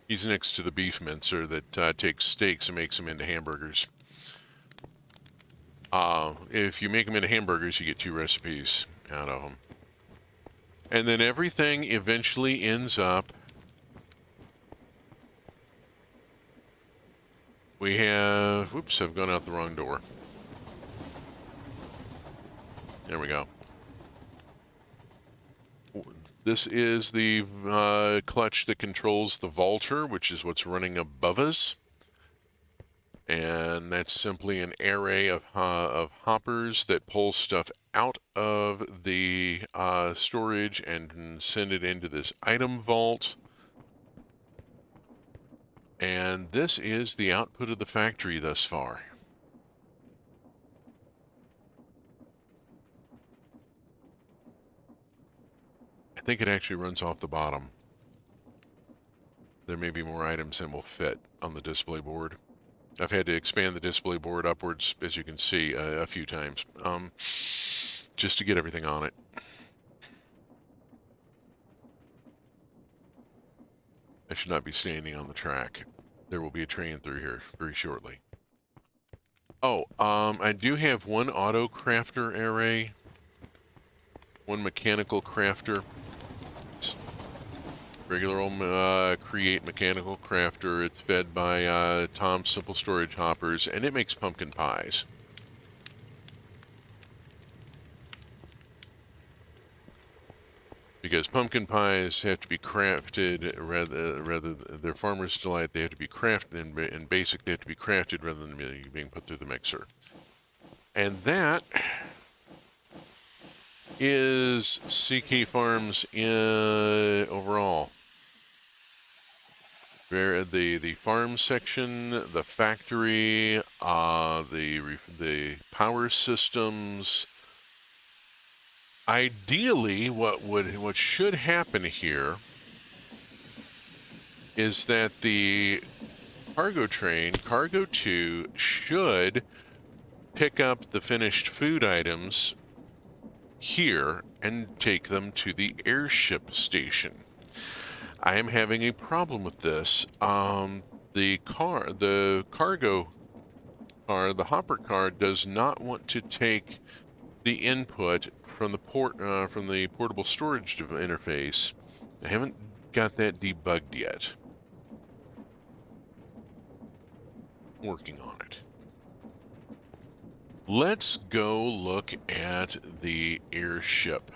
He's next to the beef mincer that takes steaks and makes them into hamburgers. If you make them into hamburgers, you get 2 recipes out of them. And then everything eventually ends up... We have... Whoops, I've gone out the wrong door. There we go. This is the clutch that controls the vaulter, which is what's running above us. And that's simply an array of hoppers that pull stuff out of the storage and send it into this item vault. And this is the output of the factory thus far. I think it actually runs off the bottom. There may be more items than will fit on the display board. I've had to expand the display board upwards, as you can see, a few times, just to get everything on it. I should not be standing on the track. There will be a train through here very shortly. Oh, I do have one auto crafter array, one mechanical crafter. Regular old Create mechanical crafter. It's fed by Tom's Simple Storage Hoppers, and it makes pumpkin pies. because pumpkin pies have to be crafted rather they're farmer's delight. They have to be crafted and basic. They have to be crafted rather than being put through the mixer. And that is CK Farms in overall. The farm section, the factory, the power systems. Ideally, what should happen here is that the cargo train, Cargo 2, should pick up the finished food items here and take them to the airship station. I am having a problem with this. The cargo car, the hopper car, does not want to take the input from the portable storage interface. I haven't got that debugged yet. Working on it. Let's go look at the airship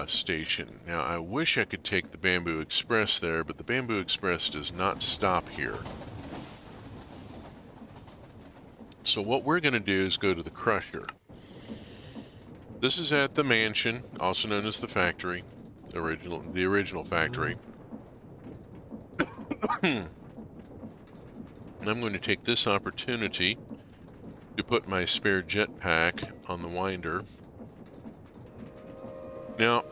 station. Now, I wish I could take the Bamboo Express there, but the Bamboo Express does not stop here. So what we're going to do is go to the crusher. This is at the mansion, also known as the factory, the original factory. And I'm going to take this opportunity to put my spare jetpack on the winder. Now,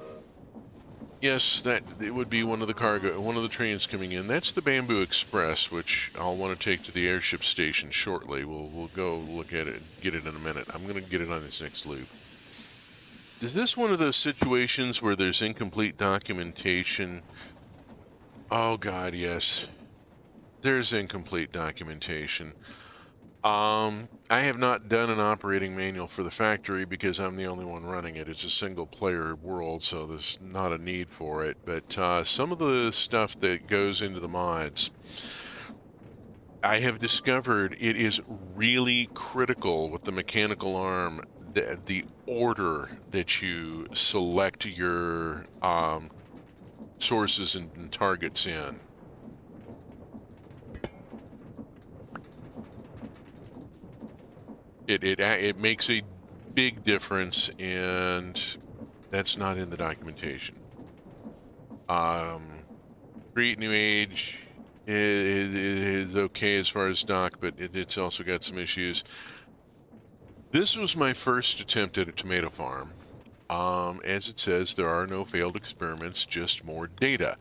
yes, that it would be one of the trains coming in. That's the Bamboo Express, which I'll want to take to the airship station shortly. We'll go look at it, get it in a minute. I'm going to get it on this next loop. Is this one of those situations where there's incomplete documentation? Oh God, yes. There's incomplete documentation. I have not done an operating manual for the factory because I'm the only one running it. It's a single-player world, so there's not a need for it. But some of the stuff that goes into the mods, I have discovered it is really critical with the mechanical arm, the order that you select your sources and targets in. It makes a big difference, and that's not in the documentation. Create New Age is okay as far as doc, but it's also got some issues. This was my first attempt at a tomato farm. As it says, there are no failed experiments, just more data.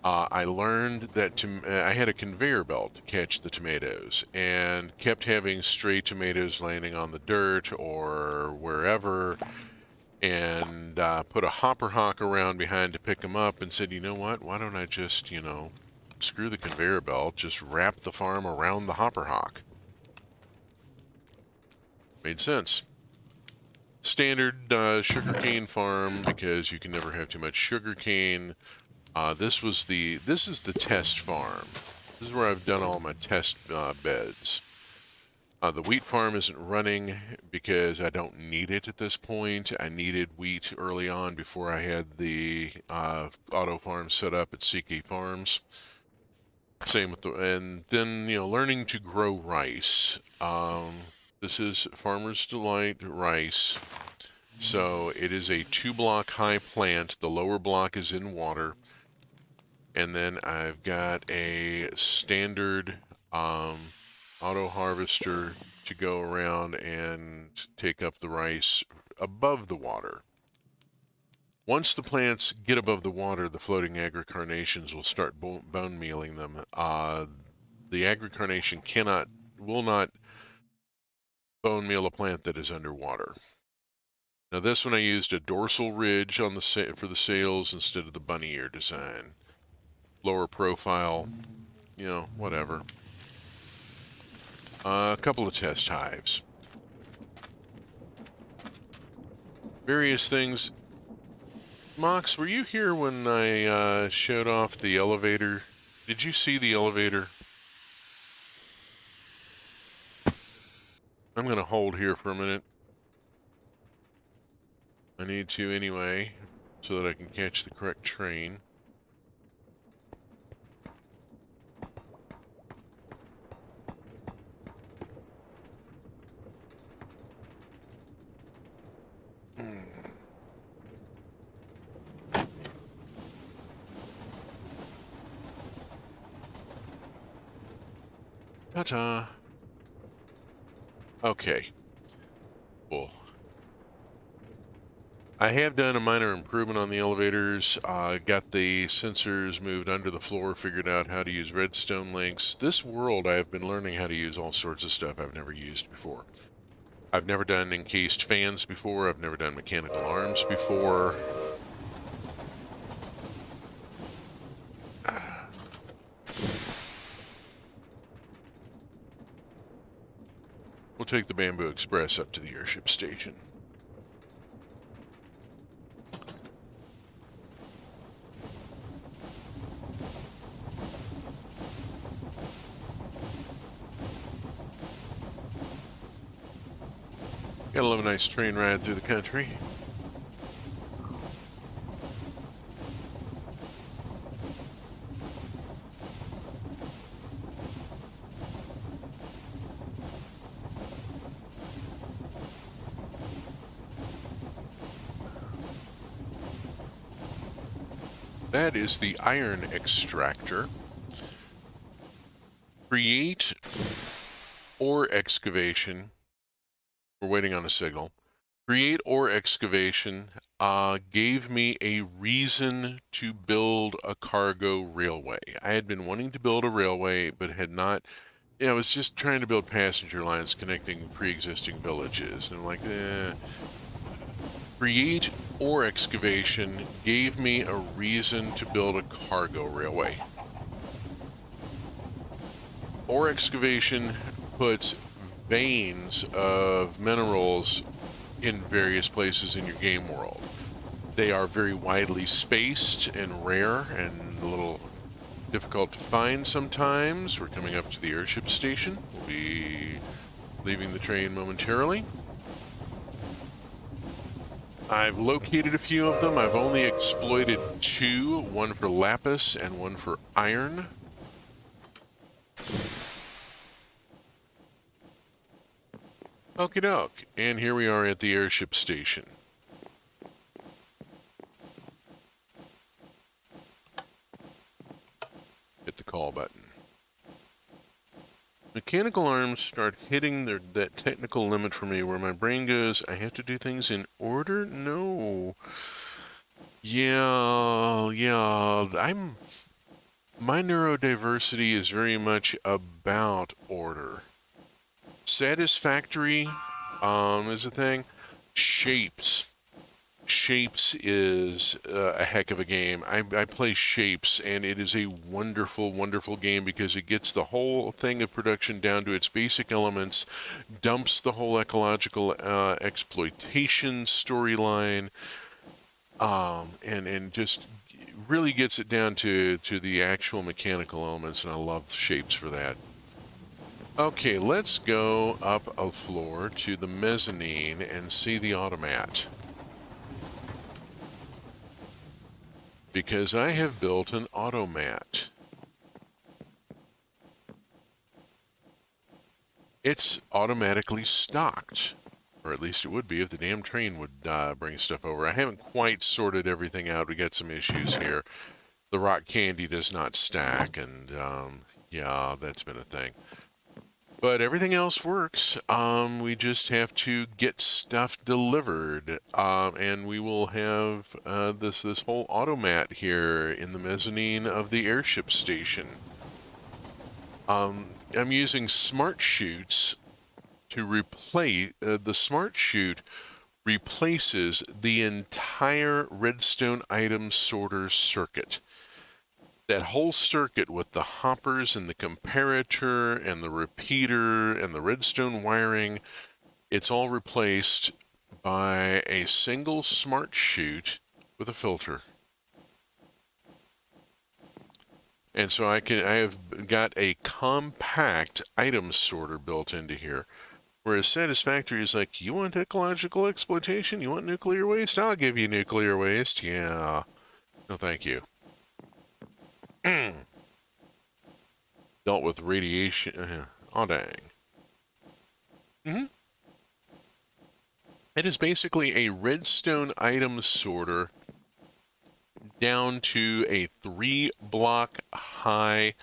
I learned that I had a conveyor belt to catch the tomatoes and kept having stray tomatoes landing on the dirt or wherever, and put a hopper hawk around behind to pick them up and said, you know what, why don't I just, screw the conveyor belt, just wrap the farm around the hopper hawk. Made sense. Standard sugarcane farm, because you can never have too much sugarcane. This is the test farm. This is where I've done all my test beds. The wheat farm isn't running because I don't need it at this point. I needed wheat early on before I had the auto farm set up at CK Farms. Same with and then, learning to grow rice. This is Farmer's Delight rice. So it is a 2-block high plant. The lower block is in water. And then I've got a standard auto harvester to go around and take up the rice above the water. Once the plants get above the water, the floating agricarnations will start bone mealing them. The agricarnation will not bone meal a plant that is underwater. Now this one I used a dorsal ridge on for the sails instead of the bunny ear design. Lower profile, whatever. A couple of test hives. Various things. Mox, were you here when I showed off the elevator? Did you see the elevator? I'm going to hold here for a minute. I need to anyway. so that I can catch the correct train. Ta-ta. Okay. Cool. I have done a minor improvement on the elevators. Got the sensors moved under the floor, figured out how to use redstone links. This world, I have been learning how to use all sorts of stuff I've never used before. I've never done encased fans before. I've never done mechanical arms before. We'll take the Bamboo Express up to the airship station. Gotta love a nice train ride through the country. That is the iron extractor. Create ore excavation. We're waiting on a signal. Create ore excavation gave me a reason to build a cargo railway. I had been wanting to build a railway, but had not. I was just trying to build passenger lines connecting pre-existing villages. And I'm like, Create ore excavation gave me a reason to build a cargo railway. Ore excavation puts veins of minerals in various places in your game world. They are very widely spaced and rare and a little difficult to find sometimes. We're coming up to the airship station. We'll be leaving the train momentarily. I've located a few of them. I've only exploited 2, one for lapis and one for iron. Okie doke. And here we are at the airship station. Hit the call button. Mechanical arms start hitting that technical limit for me where my brain goes, I have to do things in order? No. Yeah, my neurodiversity is very much about order. Satisfactory is a thing. Shapes is a heck of a game. I play Shapes, and it is a wonderful, wonderful game because it gets the whole thing of production down to its basic elements, dumps the whole ecological exploitation storyline, and just really gets it down to the actual mechanical elements, and I love Shapes for that. Okay, let's go up a floor to the mezzanine and see the automat. Because I have built an automat. It's automatically stocked. Or at least it would be if the damn train would bring stuff over. I haven't quite sorted everything out. We got some issues here. The rock candy does not stack, and yeah, that's been a thing. But everything else works. We just have to get stuff delivered, and we will have this whole automat here in the mezzanine of the airship station. I'm using smart chutes to replace the smart chute replaces the entire redstone item sorter circuit. That whole circuit with the hoppers and the comparator and the repeater and the redstone wiring, it's all replaced by a single smart chute with a filter. And so I have got a compact item sorter built into here. Whereas satisfactory is like, you want ecological exploitation? You want nuclear waste? I'll give you nuclear waste. Yeah. No, thank you. Dealt with radiation. Oh, dang. Mm-hmm. It is basically a redstone item sorter down to a 3-block high,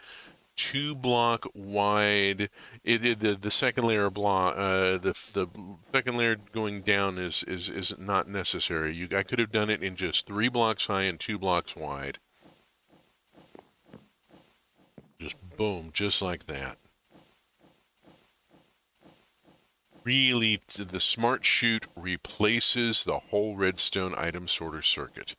2-block wide. The second layer block, the second layer going down is not necessary. I could have done it in just 3 blocks high and 2 blocks wide. Just boom, just like that. Really, the Smart Chute replaces the whole redstone item sorter circuit.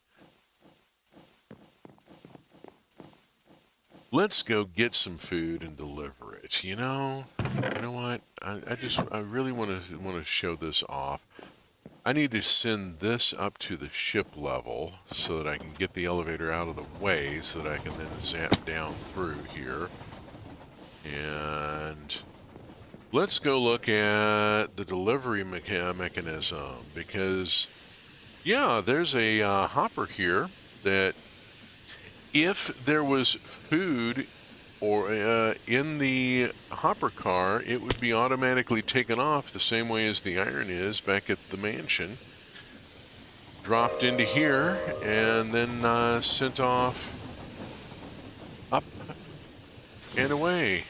Let's go get some food and deliver it. You know what? I really want to show this off. I need to send this up to the ship level so that I can get the elevator out of the way so that I can then zap down through here. And let's go look at the delivery mechanism because, yeah, there's a hopper here that if there was food or in the hopper car, it would be automatically taken off the same way as the iron is back at the mansion. Dropped into here and then sent off up and away.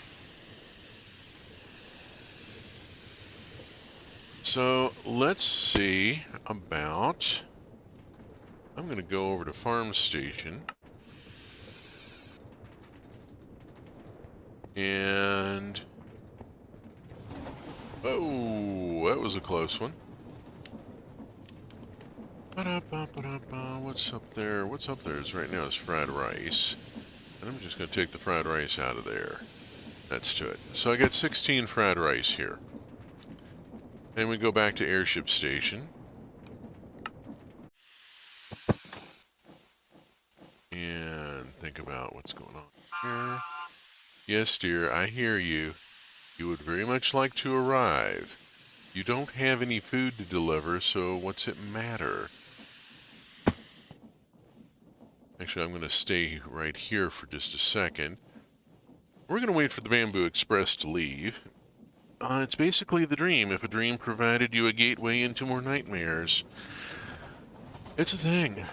So let's see about, I'm going to go over to Farm Station. And, oh, that was a close one. What's up there? What's up there is right now is fried rice. And I'm just going to take the fried rice out of there. That's to it. So I got 16 fried rice here. And we go back to Airship Station. And think about what's going on here. Yes, dear, I hear you. You would very much like to arrive. You don't have any food to deliver, so what's it matter? Actually, I'm going to stay right here for just a second. We're going to wait for the Bamboo Express to leave. It's basically the dream. If a dream provided you a gateway into more nightmares. It's a thing.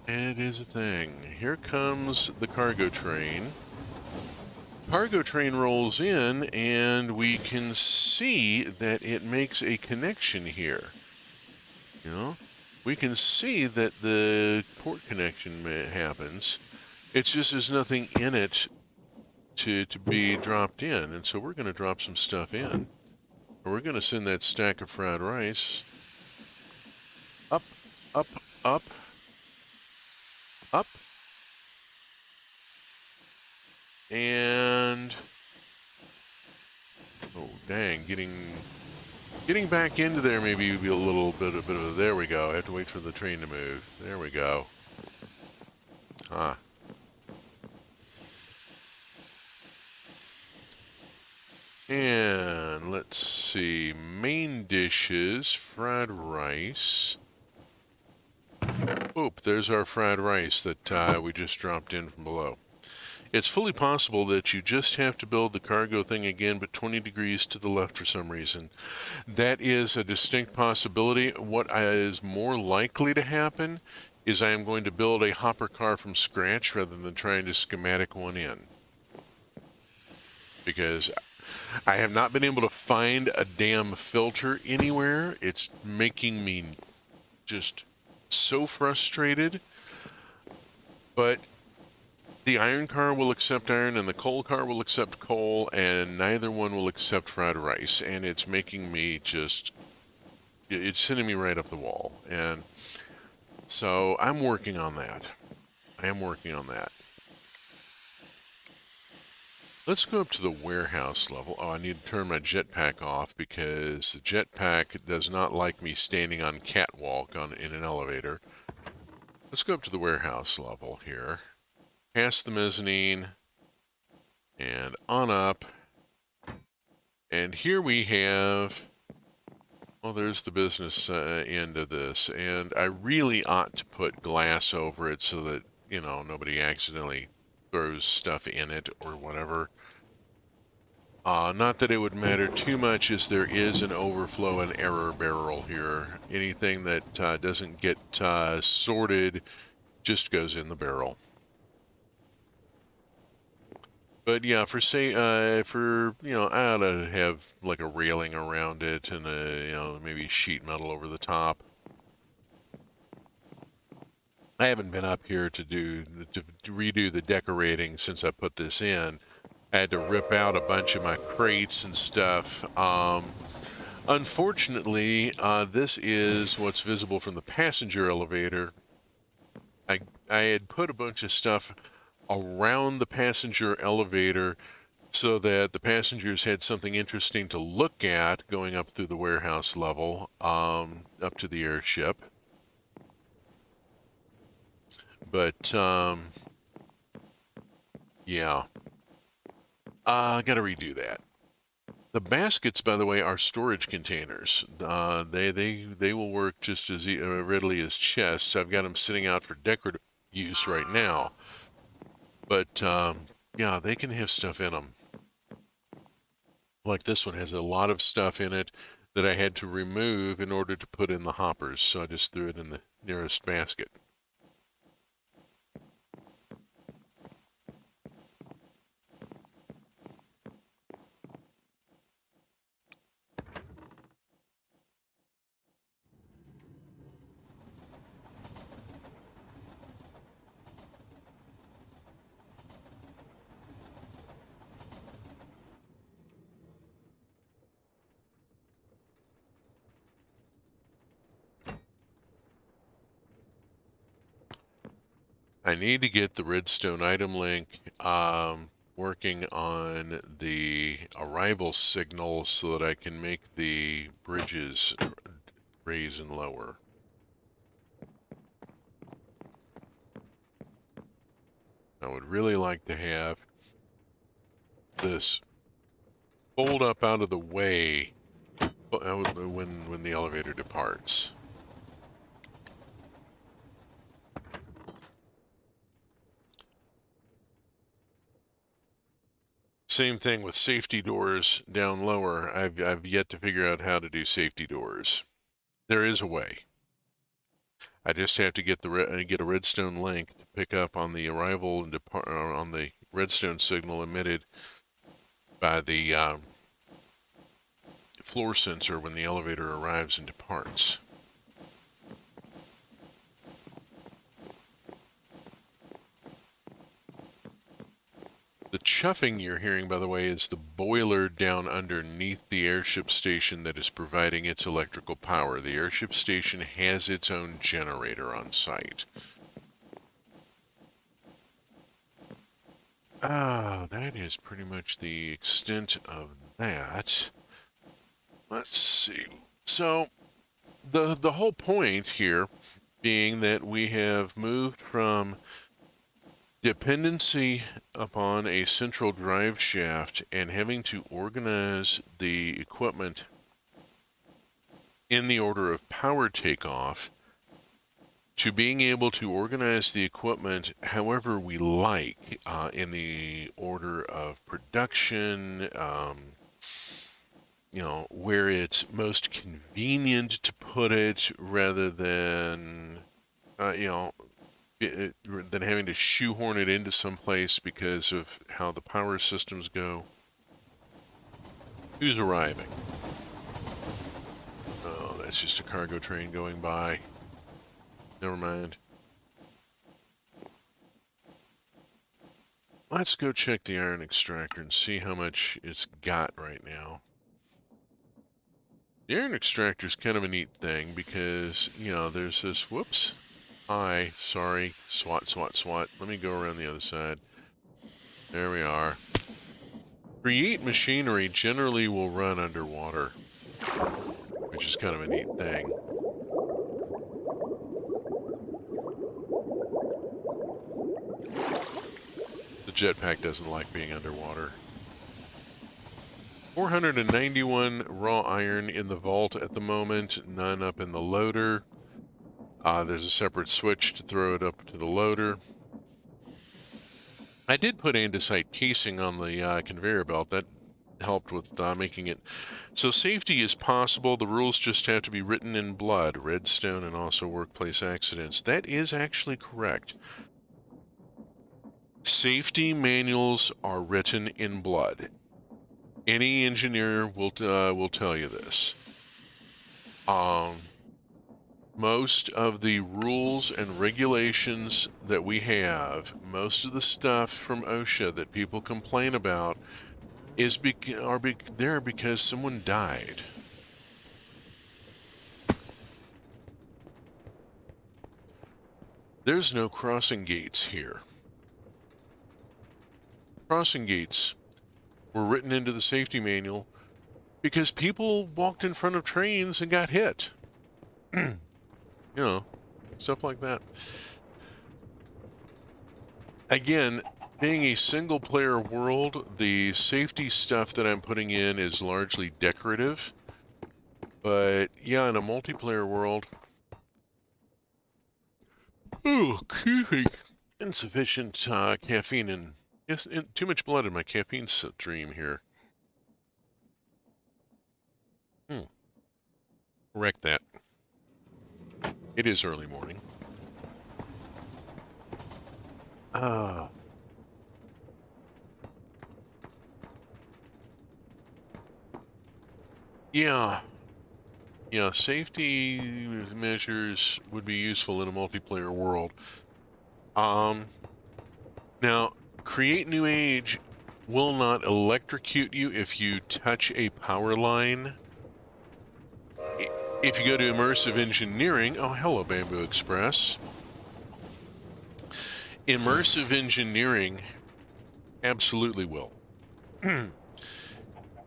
It is a thing. Here comes the cargo train. Cargo train rolls in, and we can see that it makes a connection here. You know, we can see that the port connection happens. It's just there's nothing in it to be dropped in, and so we're going to drop some stuff in. We're going to send that stack of fried rice up, up, up, up, and oh dang, getting back into there maybe be a little bit of a, there we go. I have to wait for the train to move. There we go. Ah. And let's see, main dishes, fried rice. Oop, there's our fried rice that we just dropped in from below. It's fully possible that you just have to build the cargo thing again, but 20 degrees to the left for some reason. That is a distinct possibility. What is more likely to happen is I am going to build a hopper car from scratch rather than trying to schematic one in. Because I have not been able to find a damn filter anywhere. It's making me just so frustrated. But the iron car will accept iron and the coal car will accept coal, and neither one will accept fried rice. And it's making me just, it's sending me right up the wall. And so I'm working on that. I am working on that. Let's go up to the warehouse level. Oh, I need to turn my jetpack off because the jetpack does not like me standing on catwalk in an elevator. Let's go up to the warehouse level here. Past the mezzanine and on up. And here we have Well, there's the business end of this, and I really ought to put glass over it so that, nobody accidentally throws stuff in it or whatever. Not that it would matter too much, as there is an overflow and error barrel here. Anything that doesn't get sorted just goes in the barrel. But yeah, I ought to have like a railing around it and maybe sheet metal over the top. I haven't been up here to redo the decorating since I put this in. I had to rip out a bunch of my crates and stuff. Unfortunately, this is what's visible from the passenger elevator. I had put a bunch of stuff around the passenger elevator so that the passengers had something interesting to look at going up through the warehouse level, up to the airship. But, yeah. I gotta redo that. The baskets, by the way, are storage containers. They will work just as readily as chests. I've got them sitting out for decorative use right now. But, yeah, they can have stuff in them. Like this one has a lot of stuff in it that I had to remove in order to put in the hoppers, so I just threw it in the nearest basket. I need to get the redstone item link working on the arrival signal so that I can make the bridges raise and lower. I would really like to have this fold up out of the way when the elevator departs. Same thing with safety doors down lower. I've yet to figure out how to do safety doors. There is a way. I just have to get a redstone link to pick up on the arrival and on the redstone signal emitted by the floor sensor when the elevator arrives and departs. The chuffing you're hearing, by the way, is the boiler down underneath the airship station that is providing its electrical power. The airship station has its own generator on site. That is pretty much the extent of that. Let's see. So, the whole point here being that we have moved from dependency upon a central drive shaft and having to organize the equipment in the order of power takeoff to being able to organize the equipment however we like in the order of production, where it's most convenient to put it rather than, than having to shoehorn it into some place because of how the power systems go. Who's arriving? Oh, that's just a cargo train going by. Never mind. Let's go check the iron extractor and see how much it's got right now. The iron extractor is kind of a neat thing because, there's this, whoops. Hi, sorry, swat. Let me go around the other side. There we are. Create machinery generally will run underwater, which is kind of a neat thing. The jetpack doesn't like being underwater. 491 raw iron in the vault at the moment, none up in the loader. There's a separate switch to throw it up to the loader. I did put andesite casing on the conveyor belt. That helped with making it. So safety is possible. The rules just have to be written in blood, redstone, and also workplace accidents. That is actually correct. Safety manuals are written in blood. Any engineer will tell you this. Most of the rules and regulations that we have, most of the stuff from OSHA that people complain about, is there because someone died. There's no crossing gates here. Crossing gates were written into the safety manual because people walked in front of trains and got hit. You know, stuff like that. Again, being a single-player world, the safety stuff that I'm putting in is largely decorative. But, yeah, in a multiplayer world... Oh, insufficient caffeine and... Yes, too much blood in my caffeine stream here. Correct that. It is early morning. Yeah. Yeah, safety measures would be useful in a multiplayer world. Now, Create New Age will not electrocute you if you touch a power line. If you go to Immersive Engineering... Oh, hello, Bamboo Express. Immersive Engineering absolutely will. For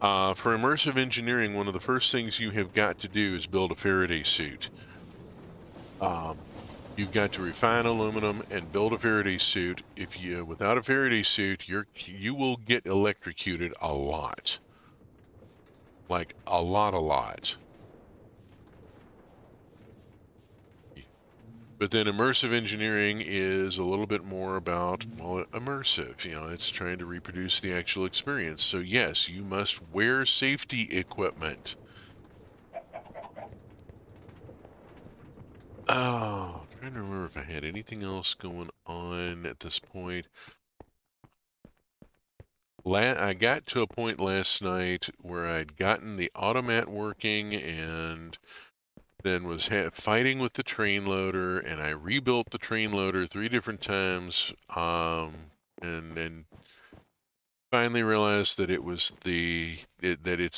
Immersive Engineering, one of the first things you have got to do is build a Faraday suit. You've got to refine aluminum and build a Faraday suit. Without a Faraday suit, you will get electrocuted a lot. Like, a lot. But then immersive engineering is a little bit more about, well, immersive. You know, it's trying to reproduce the actual experience. So yes, you must wear safety equipment. Oh, I'm trying to remember if I had anything else going on at this point. I got to a point last night where I'd gotten the automat working and then was fighting with the train loader, and I rebuilt the train loader 3 different times, and finally realized that it's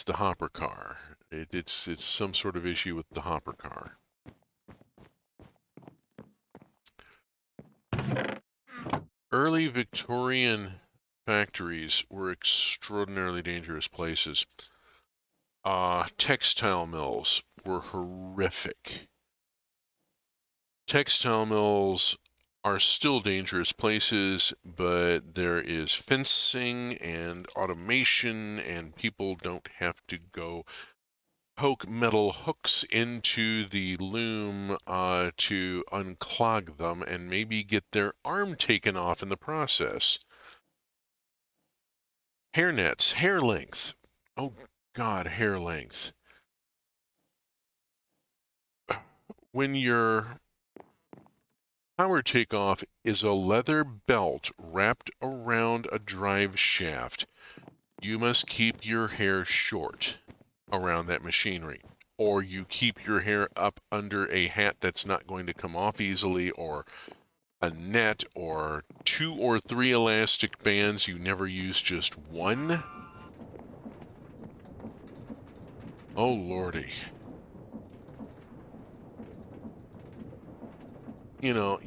the hopper car. It's some sort of issue with the hopper car. Early Victorian factories were extraordinarily dangerous places. Textile mills were horrific. Textile mills are still dangerous places, but there is fencing and automation, and people don't have to go poke metal hooks into the loom to unclog them and maybe get their arm taken off in the process. Hair nets, hair length. Oh God, hair length. When your power takeoff is a leather belt wrapped around a drive shaft, you must keep your hair short around that machinery, or you keep your hair up under a hat that's not going to come off easily, or a net, or 2 or 3 elastic bands. You never use just one. Oh lordy. You know,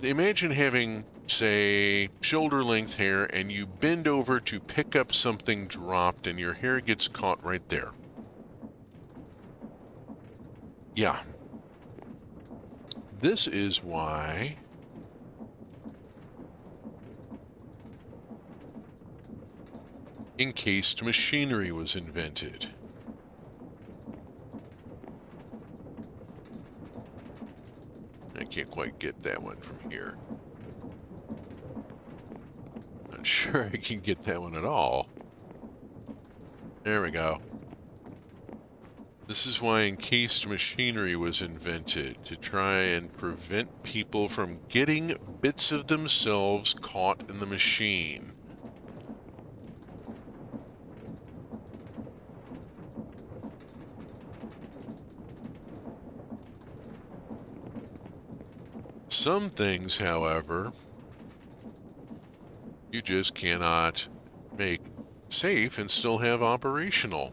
imagine having, say, shoulder length hair, and you bend over to pick up something dropped and your hair gets caught right there. Yeah. This is why encased machinery was invented. I can't quite get that one from here. Not sure I can get that one at all. There we go. This is why encased machinery was invented, to try and prevent people from getting bits of themselves caught in the machine. Some things, however, you just cannot make safe and still have operational.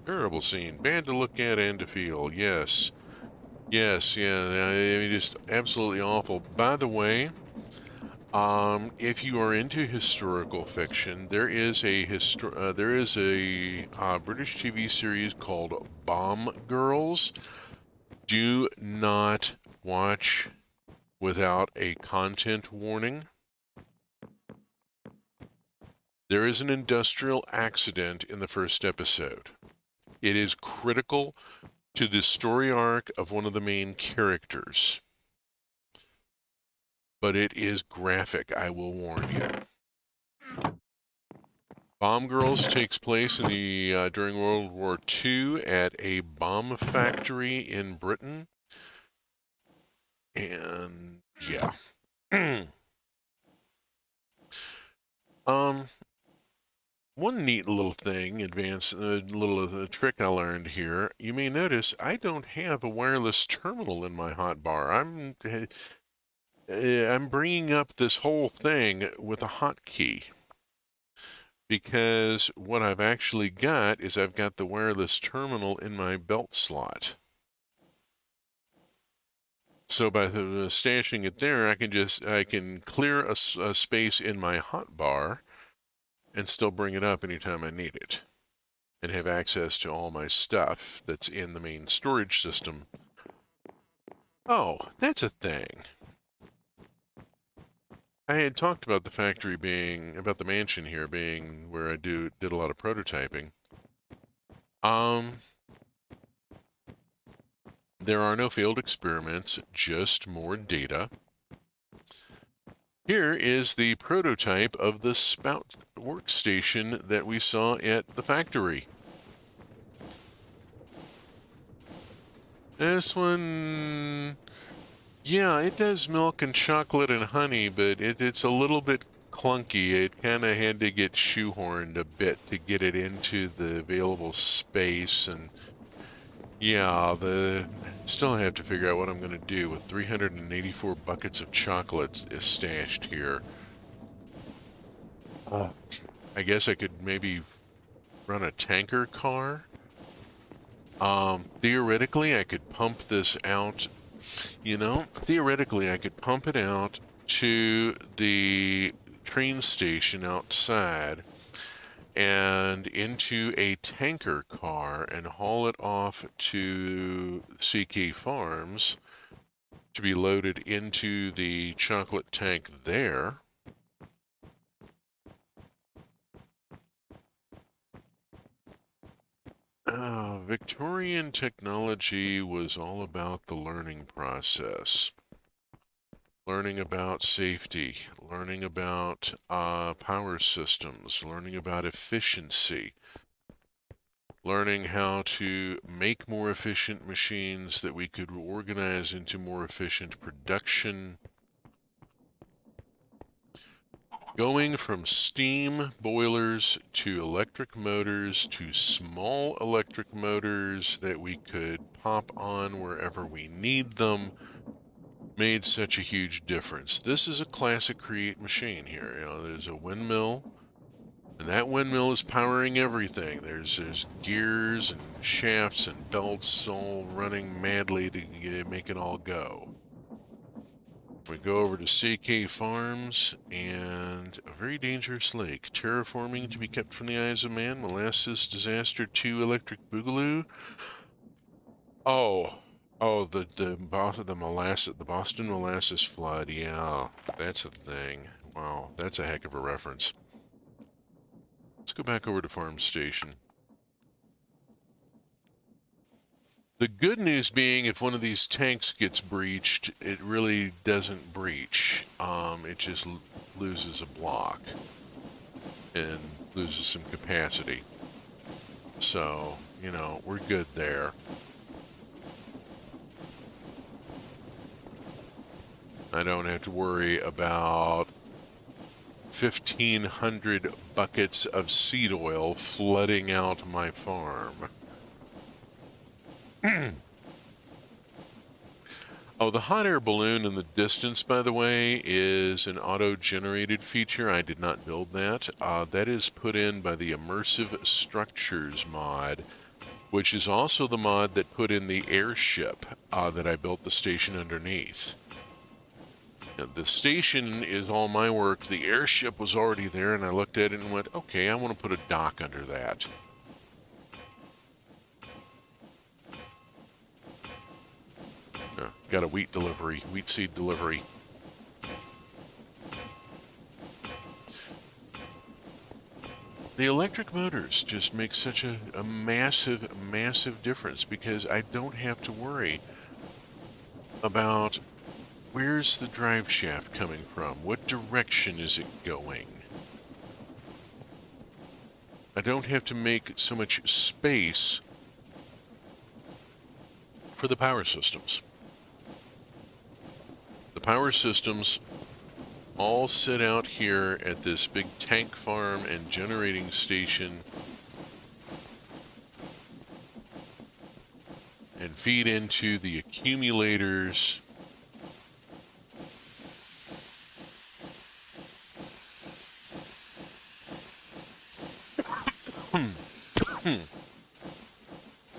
Terrible scene. Bad to look at and to feel. Yes. Yes, yeah. I mean, just absolutely awful. By the way, if you are into historical fiction, there is a British TV series called Bomb Girls. Do not watch without a content warning. There is an industrial accident in the first episode. It is critical to the story arc of one of the main characters. But it is graphic, I will warn you. Bomb Girls takes place in during World War II at a bomb factory in Britain. And yeah. One neat little thing, little trick I learned here. You may notice I don't have a wireless terminal in my hotbar. I'm bringing up this whole thing with a hotkey, because what I've actually got is I've got the wireless terminal in my belt slot. So by stashing it there, I can clear a space in my hotbar and still bring it up anytime I need it, and have access to all my stuff that's in the main storage system. Oh, that's a thing. I had talked about the factory about the mansion here being where I did a lot of prototyping. There are no failed experiments, just more data. Here is the prototype of the spout workstation that we saw at the factory. This one, yeah, it does milk and chocolate and honey, but it's a little bit clunky. It kind of had to get shoehorned a bit to get it into the available space, and yeah, still have to figure out what I'm going to do with 384 buckets of chocolate stashed here. I guess I could maybe run a tanker car. Theoretically, I could pump this out. Theoretically, I could pump it out to the train station outside and into a tanker car and haul it off to CK Farms to be loaded into the chocolate tank there. Victorian technology was all about the learning process. Learning about safety, learning about power systems, learning about efficiency, learning how to make more efficient machines that we could organize into more efficient production. Going from steam boilers to electric motors to small electric motors that we could pop on wherever we need them made such a huge difference. This is a classic Create machine here. There's a windmill, and that windmill is powering everything. There's gears and shafts and belts all running madly to make it all go. We go over to CK Farms, and a very dangerous lake. Terraforming to be kept from the eyes of man. Molasses disaster 2 electric boogaloo. Oh, Oh, the Boston molasses flood. Yeah, that's a thing. Wow, that's a heck of a reference. Let's go back over to Farm Station. The good news being, if one of these tanks gets breached, it really doesn't breach. It just loses a block and loses some capacity. So, you know, we're good there. I don't have to worry about 1,500 buckets of seed oil flooding out my farm. Oh, the hot air balloon in the distance, by the way, is an auto-generated feature. I did not build that. That is put in by the Immersive Structures mod, which is also the mod that put in the airship that I built the station underneath. Now, the station is all my work. The airship was already there, and I looked at it and went, okay, I want to put a dock under that. Got a wheat seed delivery. The electric motors just make such a massive, massive difference because I don't have to worry about where's the drive shaft coming from? What direction is it going? I don't have to make so much space for the power systems. The power systems all sit out here at this big tank farm and generating station and feed into the accumulators.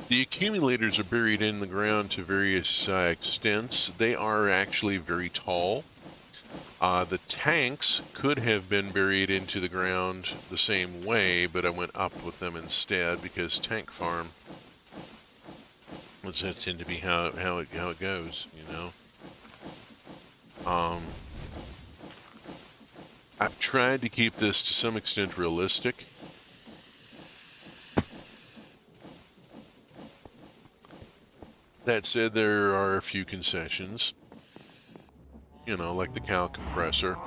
The accumulators are buried in the ground to various extents. They are actually very tall. The tanks could have been buried into the ground the same way, but I went up with them instead because tank farm does that tend to be how it goes, you know. I've tried to keep this to some extent realistic. That said, there are a few concessions. You know, like the cow compressor.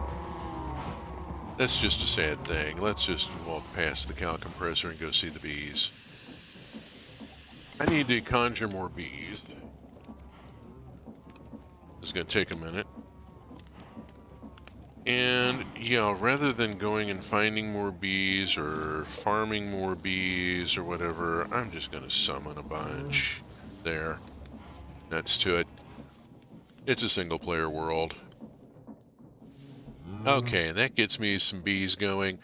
That's just a sad thing. Let's just walk past the cow compressor and go see the bees. I need to conjure more bees. It's going to take a minute. And, yeah, rather than going and finding more bees or farming more bees or whatever, I'm just going to summon a bunch. There. That's to it. It's a single-player world. Okay, and that gets me some bees going.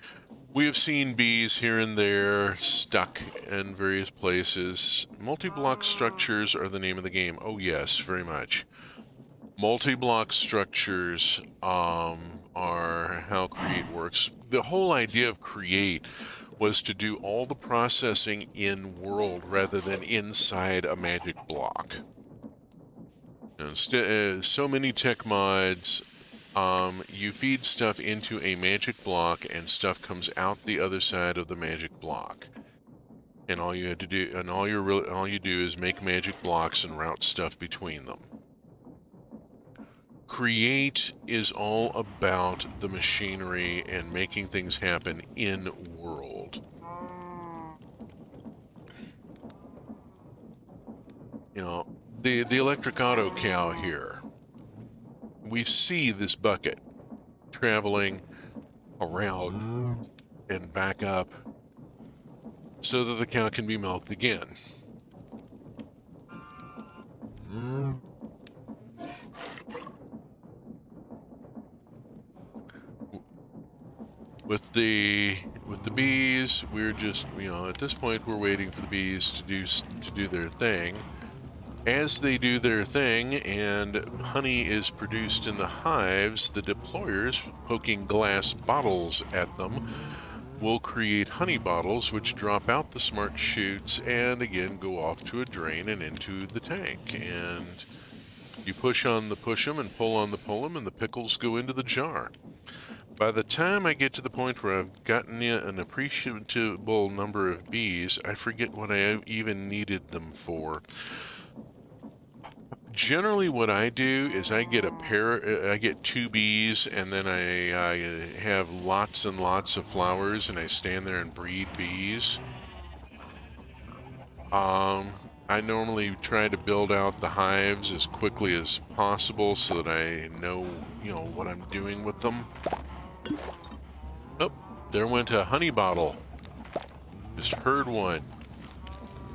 We have seen bees here and there stuck in various places. Multi-block structures are the name of the game. Oh, yes, very much. Multi-block structures are how Create works. The whole idea of Create was to do all the processing in world rather than inside a magic block. So many tech mods, you feed stuff into a magic block and stuff comes out the other side of the magic block. And all you have to do, and all you do is make magic blocks and route stuff between them. Create is all about the machinery and making things happen in world. You know, the electric auto cow here. We see this bucket traveling around and back up so that the cow can be milked again. With the bees, we're just, you know, at this point we're waiting for the bees to do their thing. As they do their thing and honey is produced in the hives, the deployers, poking glass bottles at them, will create honey bottles which drop out the smart chutes and again go off to a drain and into the tank. And you push on the push 'em and pull on the pull 'em, and the pickles go into the jar. By the time I get to the point where I've gotten an appreciable number of bees, I forget what I even needed them for. Generally, what I do is I get I get 2 bees, and then I have lots and lots of flowers, and I stand there and breed bees. I normally try to build out the hives as quickly as possible so that I know, what I'm doing with them. Oh, there went a honey bottle. Just heard one.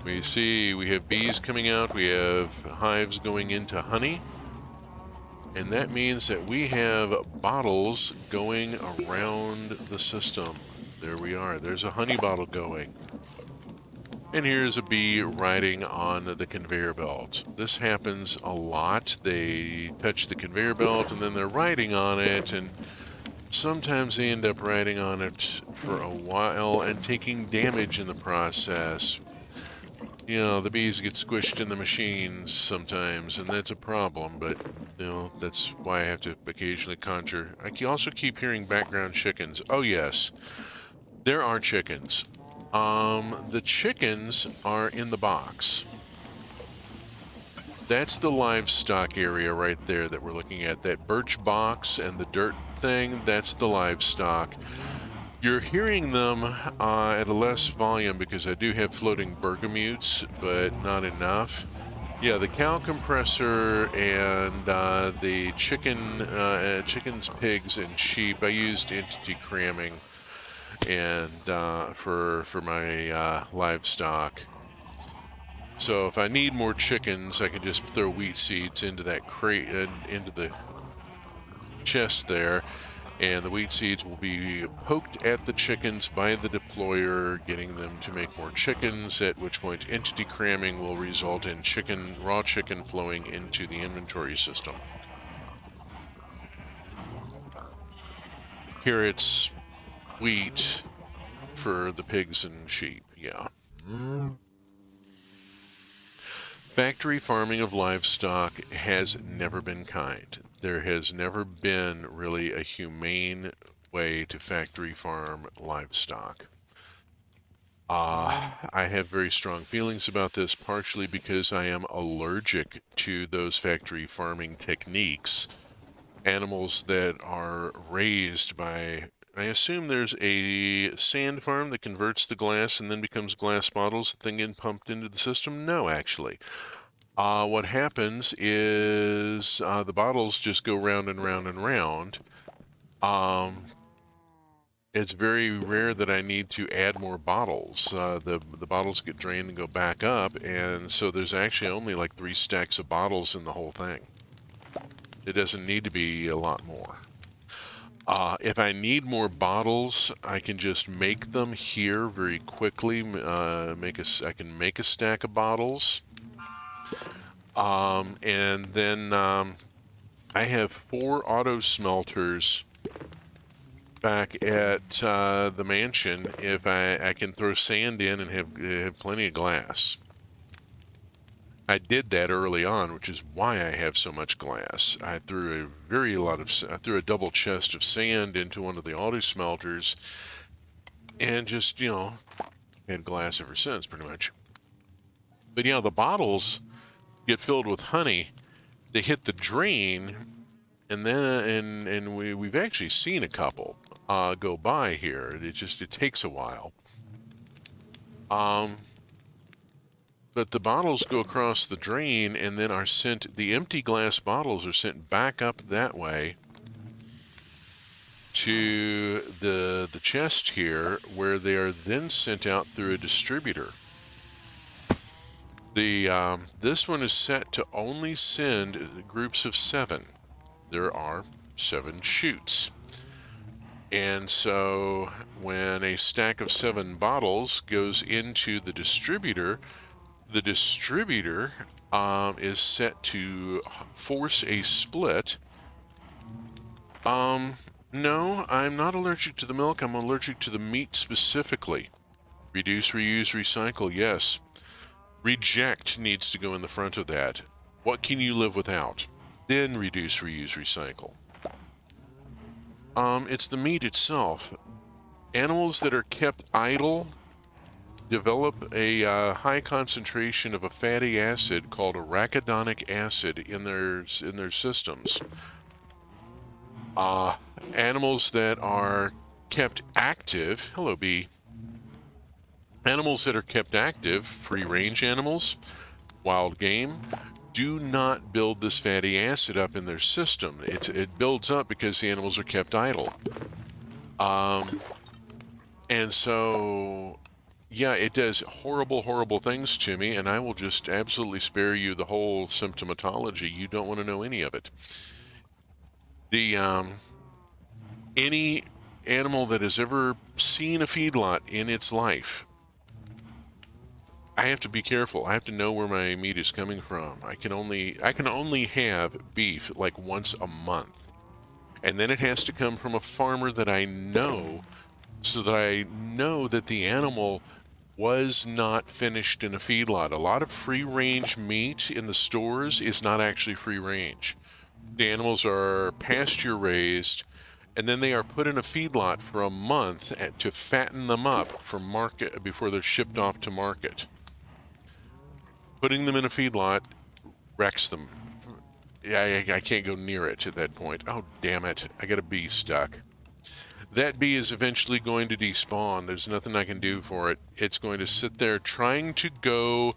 We see we have bees coming out, we have hives going into honey, and that means that we have bottles going around the system. There we are. There's a honey bottle going. And here's a bee riding on the conveyor belt. This happens a lot. They touch the conveyor belt and then they're riding on it, and sometimes they end up riding on it for a while and taking damage in the process. The bees get squished in the machines sometimes, and that's a problem, but, that's why I have to occasionally conjure. I also keep hearing background chickens. Oh, yes, there are chickens. The chickens are in the box. That's the livestock area right there that we're looking at. That birch box and the dirt thing, that's the livestock. You're hearing them at a less volume because I do have floating bergamutes, but not enough. Yeah, the cow compressor and the chickens, pigs, and sheep, I used entity cramming and for my livestock. So if I need more chickens, I can just throw wheat seeds into that crate and into the chest there, and the wheat seeds will be poked at the chickens by the deployer, getting them to make more chickens, at which point entity cramming will result in raw chicken flowing into the inventory system. Carrots, wheat for the pigs and sheep, yeah. Factory farming of livestock has never been kind. There has never been really a humane way to factory farm livestock. I have very strong feelings about this, partially because I am allergic to those factory farming techniques. Animals that are raised by, I assume there's a sand farm that converts the glass and then becomes glass bottles that then get pumped into the system? No, actually. What happens is the bottles just go round and round and round. It's very rare that I need to add more bottles. The bottles get drained and go back up, and so there's actually only like 3 stacks of bottles in the whole thing. It doesn't need to be a lot more. If I need more bottles, I can just make them here very quickly. I can make a stack of bottles. And then I have 4 auto smelters back at the mansion. If I can throw sand in and have plenty of glass. I did that early on, which is why I have so much glass. I threw a double chest of sand into one of the auto smelters, and just had glass ever since, pretty much. But the bottles get filled with honey. They hit the drain, and then we've actually seen a couple go by here. It takes a while. But the bottles go across the drain and then are sent, the empty glass bottles are sent back up that way to the chest here, where they are then sent out through a distributor. This one is set to only send groups of 7. There are 7 chutes. And so when a stack of 7 bottles goes into the distributor is set to force a split. No, I'm not allergic to the milk. I'm allergic to the meat specifically. Reduce, reuse, recycle, yes. Reject needs to go in the front of that. What can you live without? Then reduce, reuse, recycle. It's the meat itself. Animals that are kept idle develop a high concentration of a fatty acid called arachidonic acid in their systems. Animals that are kept active, hello bee. Animals that are kept active, free-range animals, wild game, do not build this fatty acid up in their system. It builds up because the animals are kept idle. And so, yeah, it does horrible, horrible things to me, and I will just absolutely spare you the whole symptomatology. You don't want to know any of it. The any animal that has ever seen a feedlot in its life, I have to be careful. I have to know where my meat is coming from. I can only have beef like once a month, and then it has to come from a farmer that I know, so that I know that the animal was not finished in a feedlot. A lot of free-range meat in the stores is not actually free-range. The animals are pasture-raised, and then they are put in a feedlot for a month to fatten them up for market before they're shipped off to market. Putting them in a feedlot wrecks them. I can't go near it at that point. Oh, damn it. I got a bee stuck. That bee is eventually going to despawn. There's nothing I can do for it. It's going to sit there trying to go.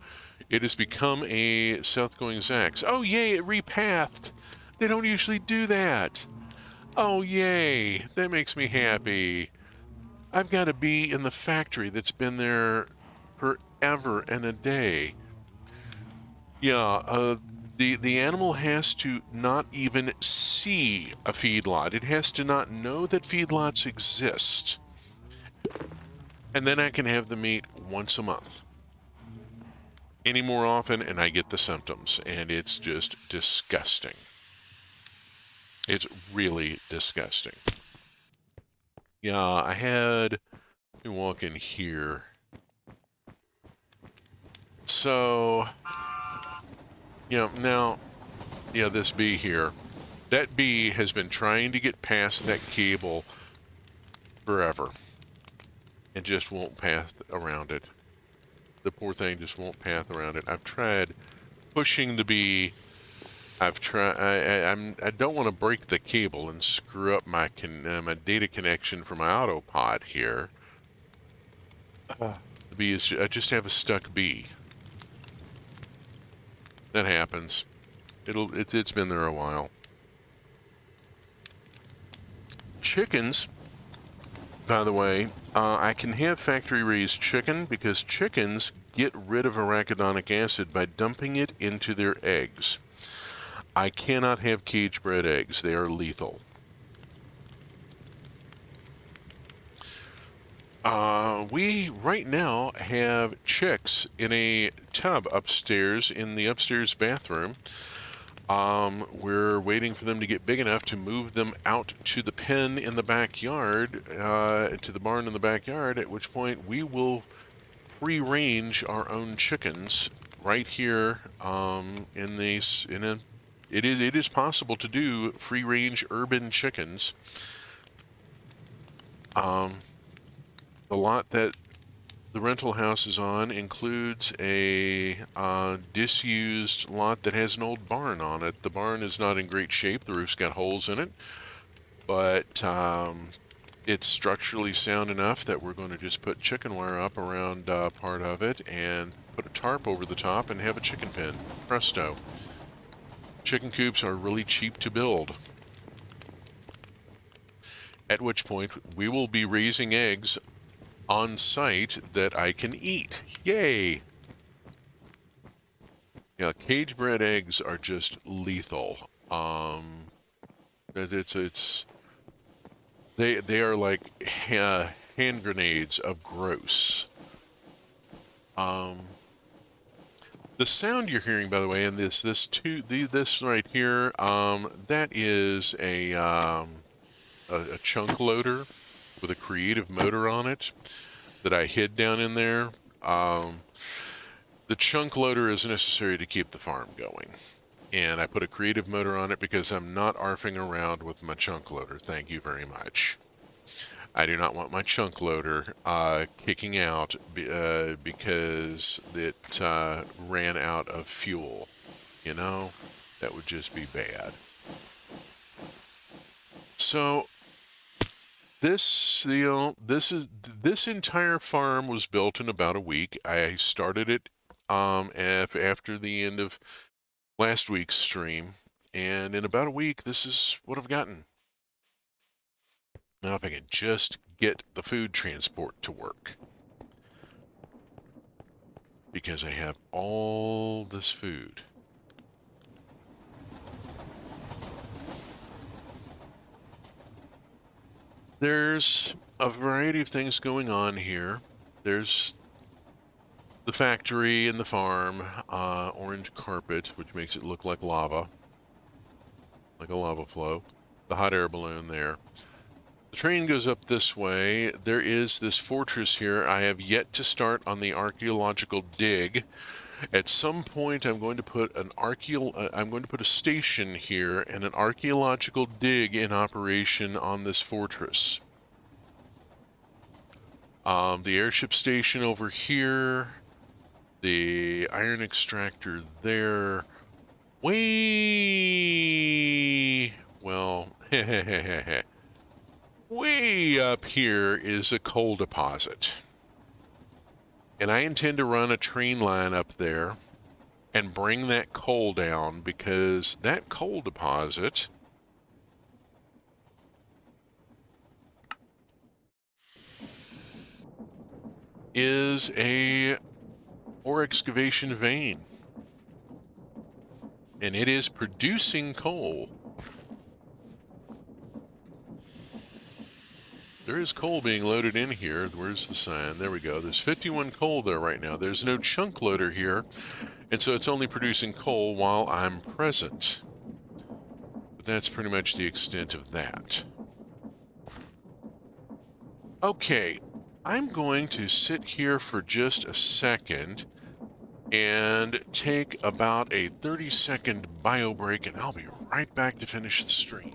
It has become a south-going Zax. Oh, yay, it repathed. They don't usually do that. Oh, yay. That makes me happy. I've got a bee in the factory that's been there forever and a day. Yeah, the animal has to not even see a feedlot. It has to not know that feedlots exist. And then I can have the meat once a month. Any more often, and I get the symptoms, and it's just disgusting. It's really disgusting. Yeah, let me walk in here. So, now, this bee here. That bee has been trying to get past that cable forever. It just won't path around it. The poor thing just won't path around it. I've tried pushing the bee. I've tried. I don't want to break the cable and screw up my my data connection for my autopod here. The bee is. I just have a stuck bee. That happens. It's been there a while. Chickens, by the way, I can have factory-raised chicken because chickens get rid of arachidonic acid by dumping it into their eggs. I cannot have cage-bred eggs. They are lethal. We right now have chicks in a tub upstairs in the upstairs bathroom. We're waiting for them to get big enough to move them out to the pen in the backyard, to the barn in the backyard, at which point we will free range our own chickens right here it is possible to do free range urban chickens. The lot that the rental house is on includes a disused lot that has an old barn on it. The barn is not in great shape. The roof's got holes in it, but it's structurally sound enough that we're going to just put chicken wire up around part of it and put a tarp over the top and have a chicken pen. Presto. Chicken coops are really cheap to build. At which point we will be raising eggs on site that I can eat. Yay! Yeah, cage-bred eggs are just lethal. They are like hand grenades of gross. The sound you're hearing, by the way, and this right here, that is a a chunk loader with a creative motor on it that I hid down in there. Um, the chunk loader is necessary to keep the farm going. And I put a creative motor on it because I'm not arfing around with my chunk loader. Thank you very much. I do not want my chunk loader kicking out because it ran out of fuel. You know, that would just be bad. So this entire farm was built in about a week. I started it after the end of last week's stream, and in about a week, this is what I've gotten. Now, if I can just get the food transport to work, because I have all this food. There's a variety of things going on here. There's the factory and the farm, orange carpet, which makes it look like lava, like a lava flow. The hot air balloon there. The train goes up this way. There is this fortress here. I have yet to start on the archaeological dig. At some point, I'm going to put a station here and an archaeological dig in operation on this fortress. The airship station over here, the iron extractor there. Way up here is a coal deposit. And I intend to run a train line up there and bring that coal down, because that coal deposit is a ore excavation vein. And it is producing coal. There is coal being loaded in here. Where's the sign? There we go. There's 51 coal there right now. There's no chunk loader here, and so it's only producing coal while I'm present. But that's pretty much the extent of that. Okay, I'm going to sit here for just a second and take about a 30-second bio break, and I'll be right back to finish the stream.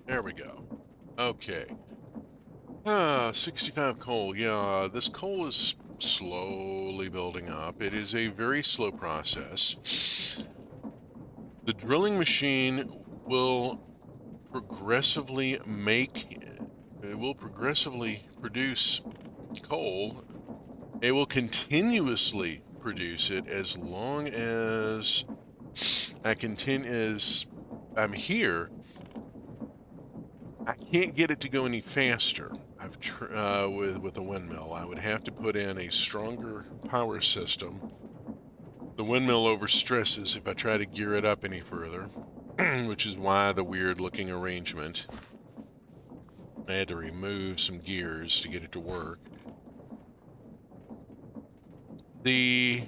There we go. Okay. 65 coal. Yeah, this coal is slowly building up. It is a very slow process. The drilling machine will progressively produce coal It will continuously produce it as long as as I'm here. I can't get it to go any faster. With a windmill, I would have to put in a stronger power system. The windmill overstresses if I try to gear it up any further, which is why the weird looking arrangement. I had to remove some gears to get it to work. The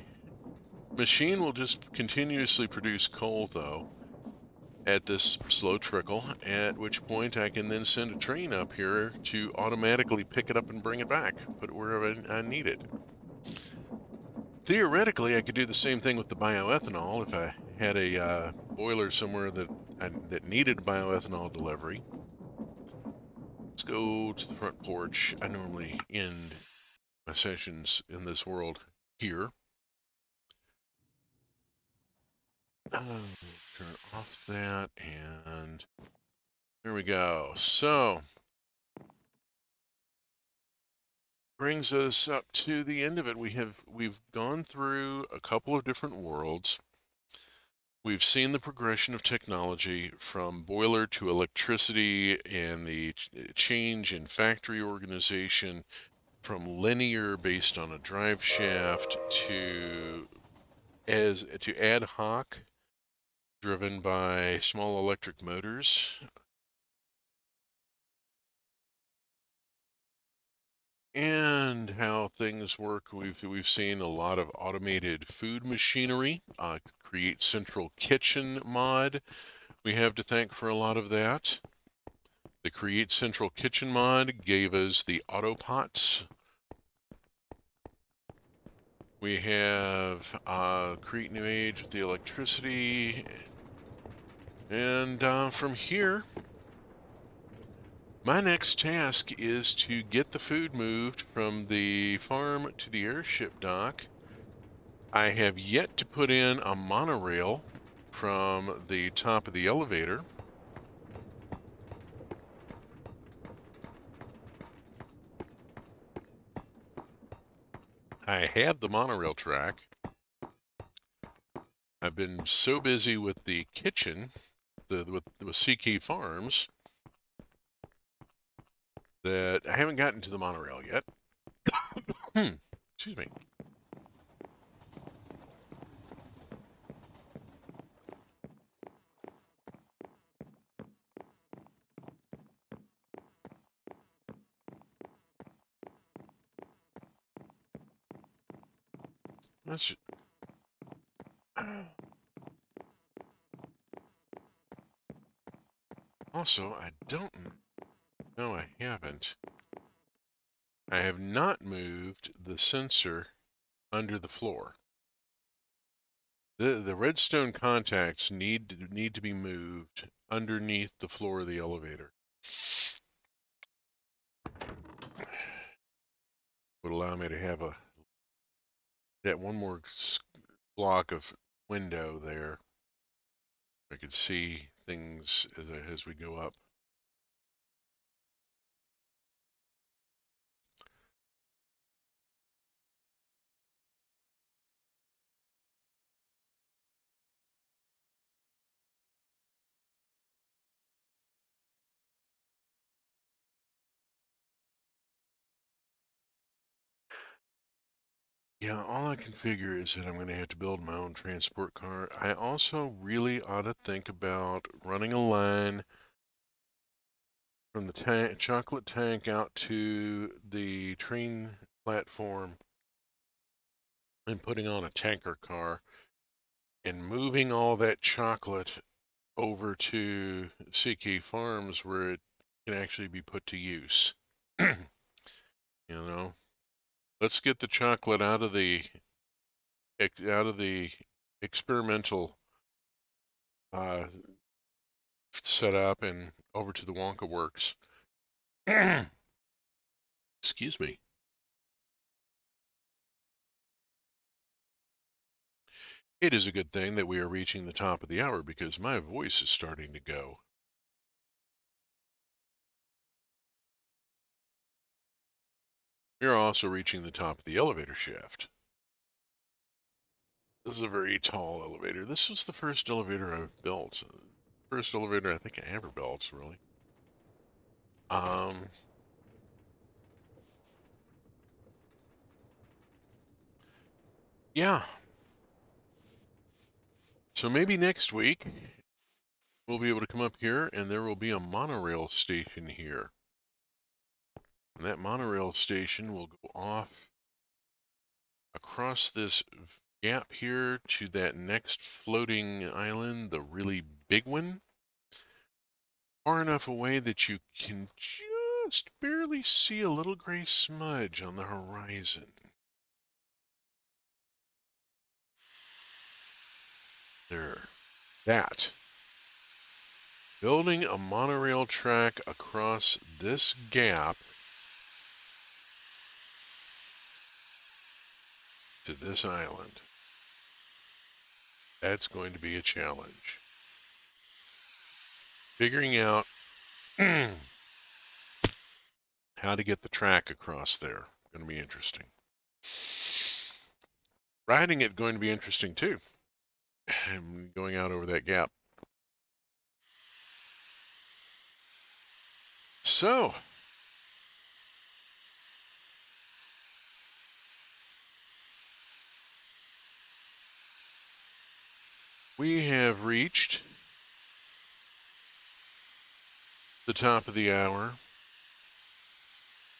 machine will just continuously produce coal, though, at this slow trickle, at which point I can then send a train up here to automatically pick it up and bring it back, put it wherever I need it. Theoretically, I could do the same thing with the bioethanol if I had a boiler somewhere that needed bioethanol delivery. Let's go to the front porch. I normally end my sessions in this world here. Turn off that, and there we go. So, brings us up to the end of it. We've gone through a couple of different worlds. We've seen the progression of technology from boiler to electricity and the change in factory organization from linear based on a drive shaft to ad hoc driven by small electric motors. And how things work. We've seen a lot of automated food machinery, create central kitchen mod. We have to thank for a lot of that. The create central kitchen mod gave us the autopots. We have create new age with the electricity, and from here, my next task is to get the food moved from the farm to the airship dock. I have yet to put in a monorail from the top of the elevator. I have the monorail track. I've been so busy with the kitchen, with CK Farms, that I haven't gotten to the monorail yet. Excuse me. That's also, I don't know, I haven't. I have not moved the sensor under the floor. The redstone contacts need to be moved underneath the floor of the elevator. Would allow me to have that one more block of window there. I could see things as we go up. Yeah, all I can figure is that I'm going to have to build my own transport car. I also really ought to think about running a line from the chocolate tank out to the train platform and putting on a tanker car and moving all that chocolate over to CK Farms where it can actually be put to use. You know, let's get the chocolate out of the experimental setup and over to the Wonka Works. Excuse me. It is a good thing that we are reaching the top of the hour because my voice is starting to go. We are also reaching the top of the elevator shaft. This is a very tall elevator. This was the first elevator I've built. First elevator I think I ever built, really. Yeah. So maybe next week we'll be able to come up here and there will be a monorail station here. And that monorail station will go off across this gap here to that next floating island, the really big one. Far enough away that you can just barely see a little gray smudge on the horizon. There. That. Building a monorail track across this gap to this island. That's going to be a challenge. Figuring out how to get the track across there. Going to be interesting. Riding it going to be interesting too. And going out over that gap. So, we have reached the top of the hour.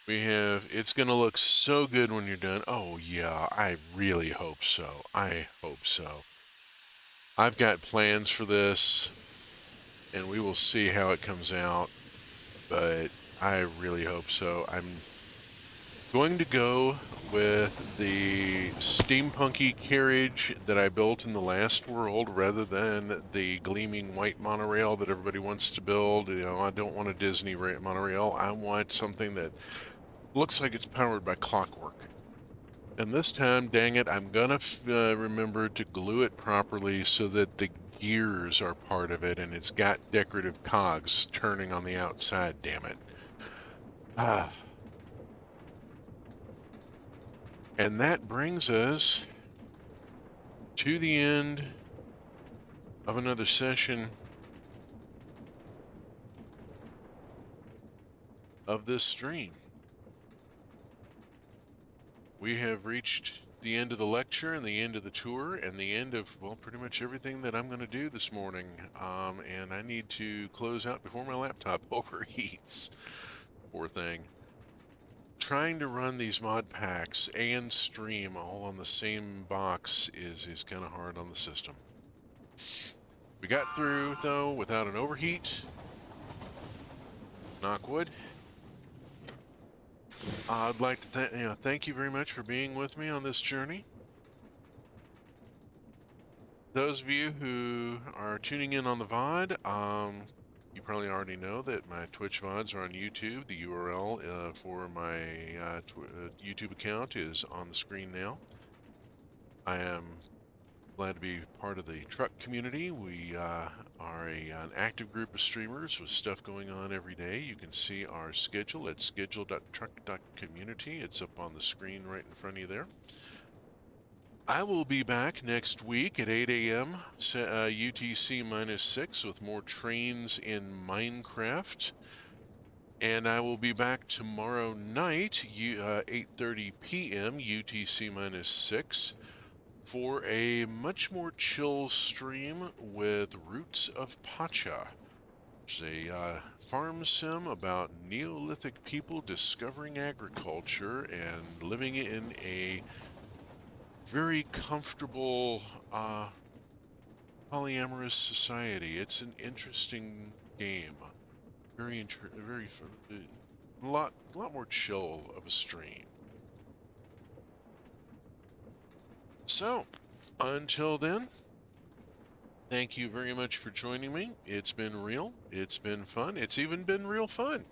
It's going to look so good when you're done. Oh, yeah, I really hope so. I hope so. I've got plans for this, and we will see how it comes out, but I really hope so. I'm going to go with the steampunky carriage that I built in the last world rather than the gleaming white monorail that everybody wants to build. I don't want a Disney monorail. I want something that looks like it's powered by clockwork. And this time, dang it, I'm gonna remember to glue it properly so that the gears are part of it and it's got decorative cogs turning on the outside, damn it. And that brings us to the end of another session of this stream. We have reached the end of the lecture and the end of the tour and the end of, well, pretty much everything that I'm going to do this morning. And I need to close out before my laptop overheats. Poor thing. Trying to run these mod packs and stream all on the same box is kind of hard on the system. We got through, though, without an overheat. Knock wood. I'd like to thank you very much for being with me on this journey. Those of you who are tuning in on the VOD, you probably already know that my Twitch VODs are on YouTube. The URL for my YouTube account is on the screen now. I am glad to be part of the truck community. We are an active group of streamers with stuff going on every day. You can see our schedule at schedule.truck.community. It's up on the screen right in front of you there. I will be back next week at 8 a.m. UTC-6 with more trains in Minecraft. And I will be back tomorrow night, 8:30 p.m. UTC-6 for a much more chill stream with Roots of Pacha. It's a farm sim about Neolithic people discovering agriculture and living in a very comfortable polyamorous society. It's an interesting game. Very a lot more chill of a stream. So, until then, thank you very much for joining me. It's been real. It's been fun. It's even been real fun.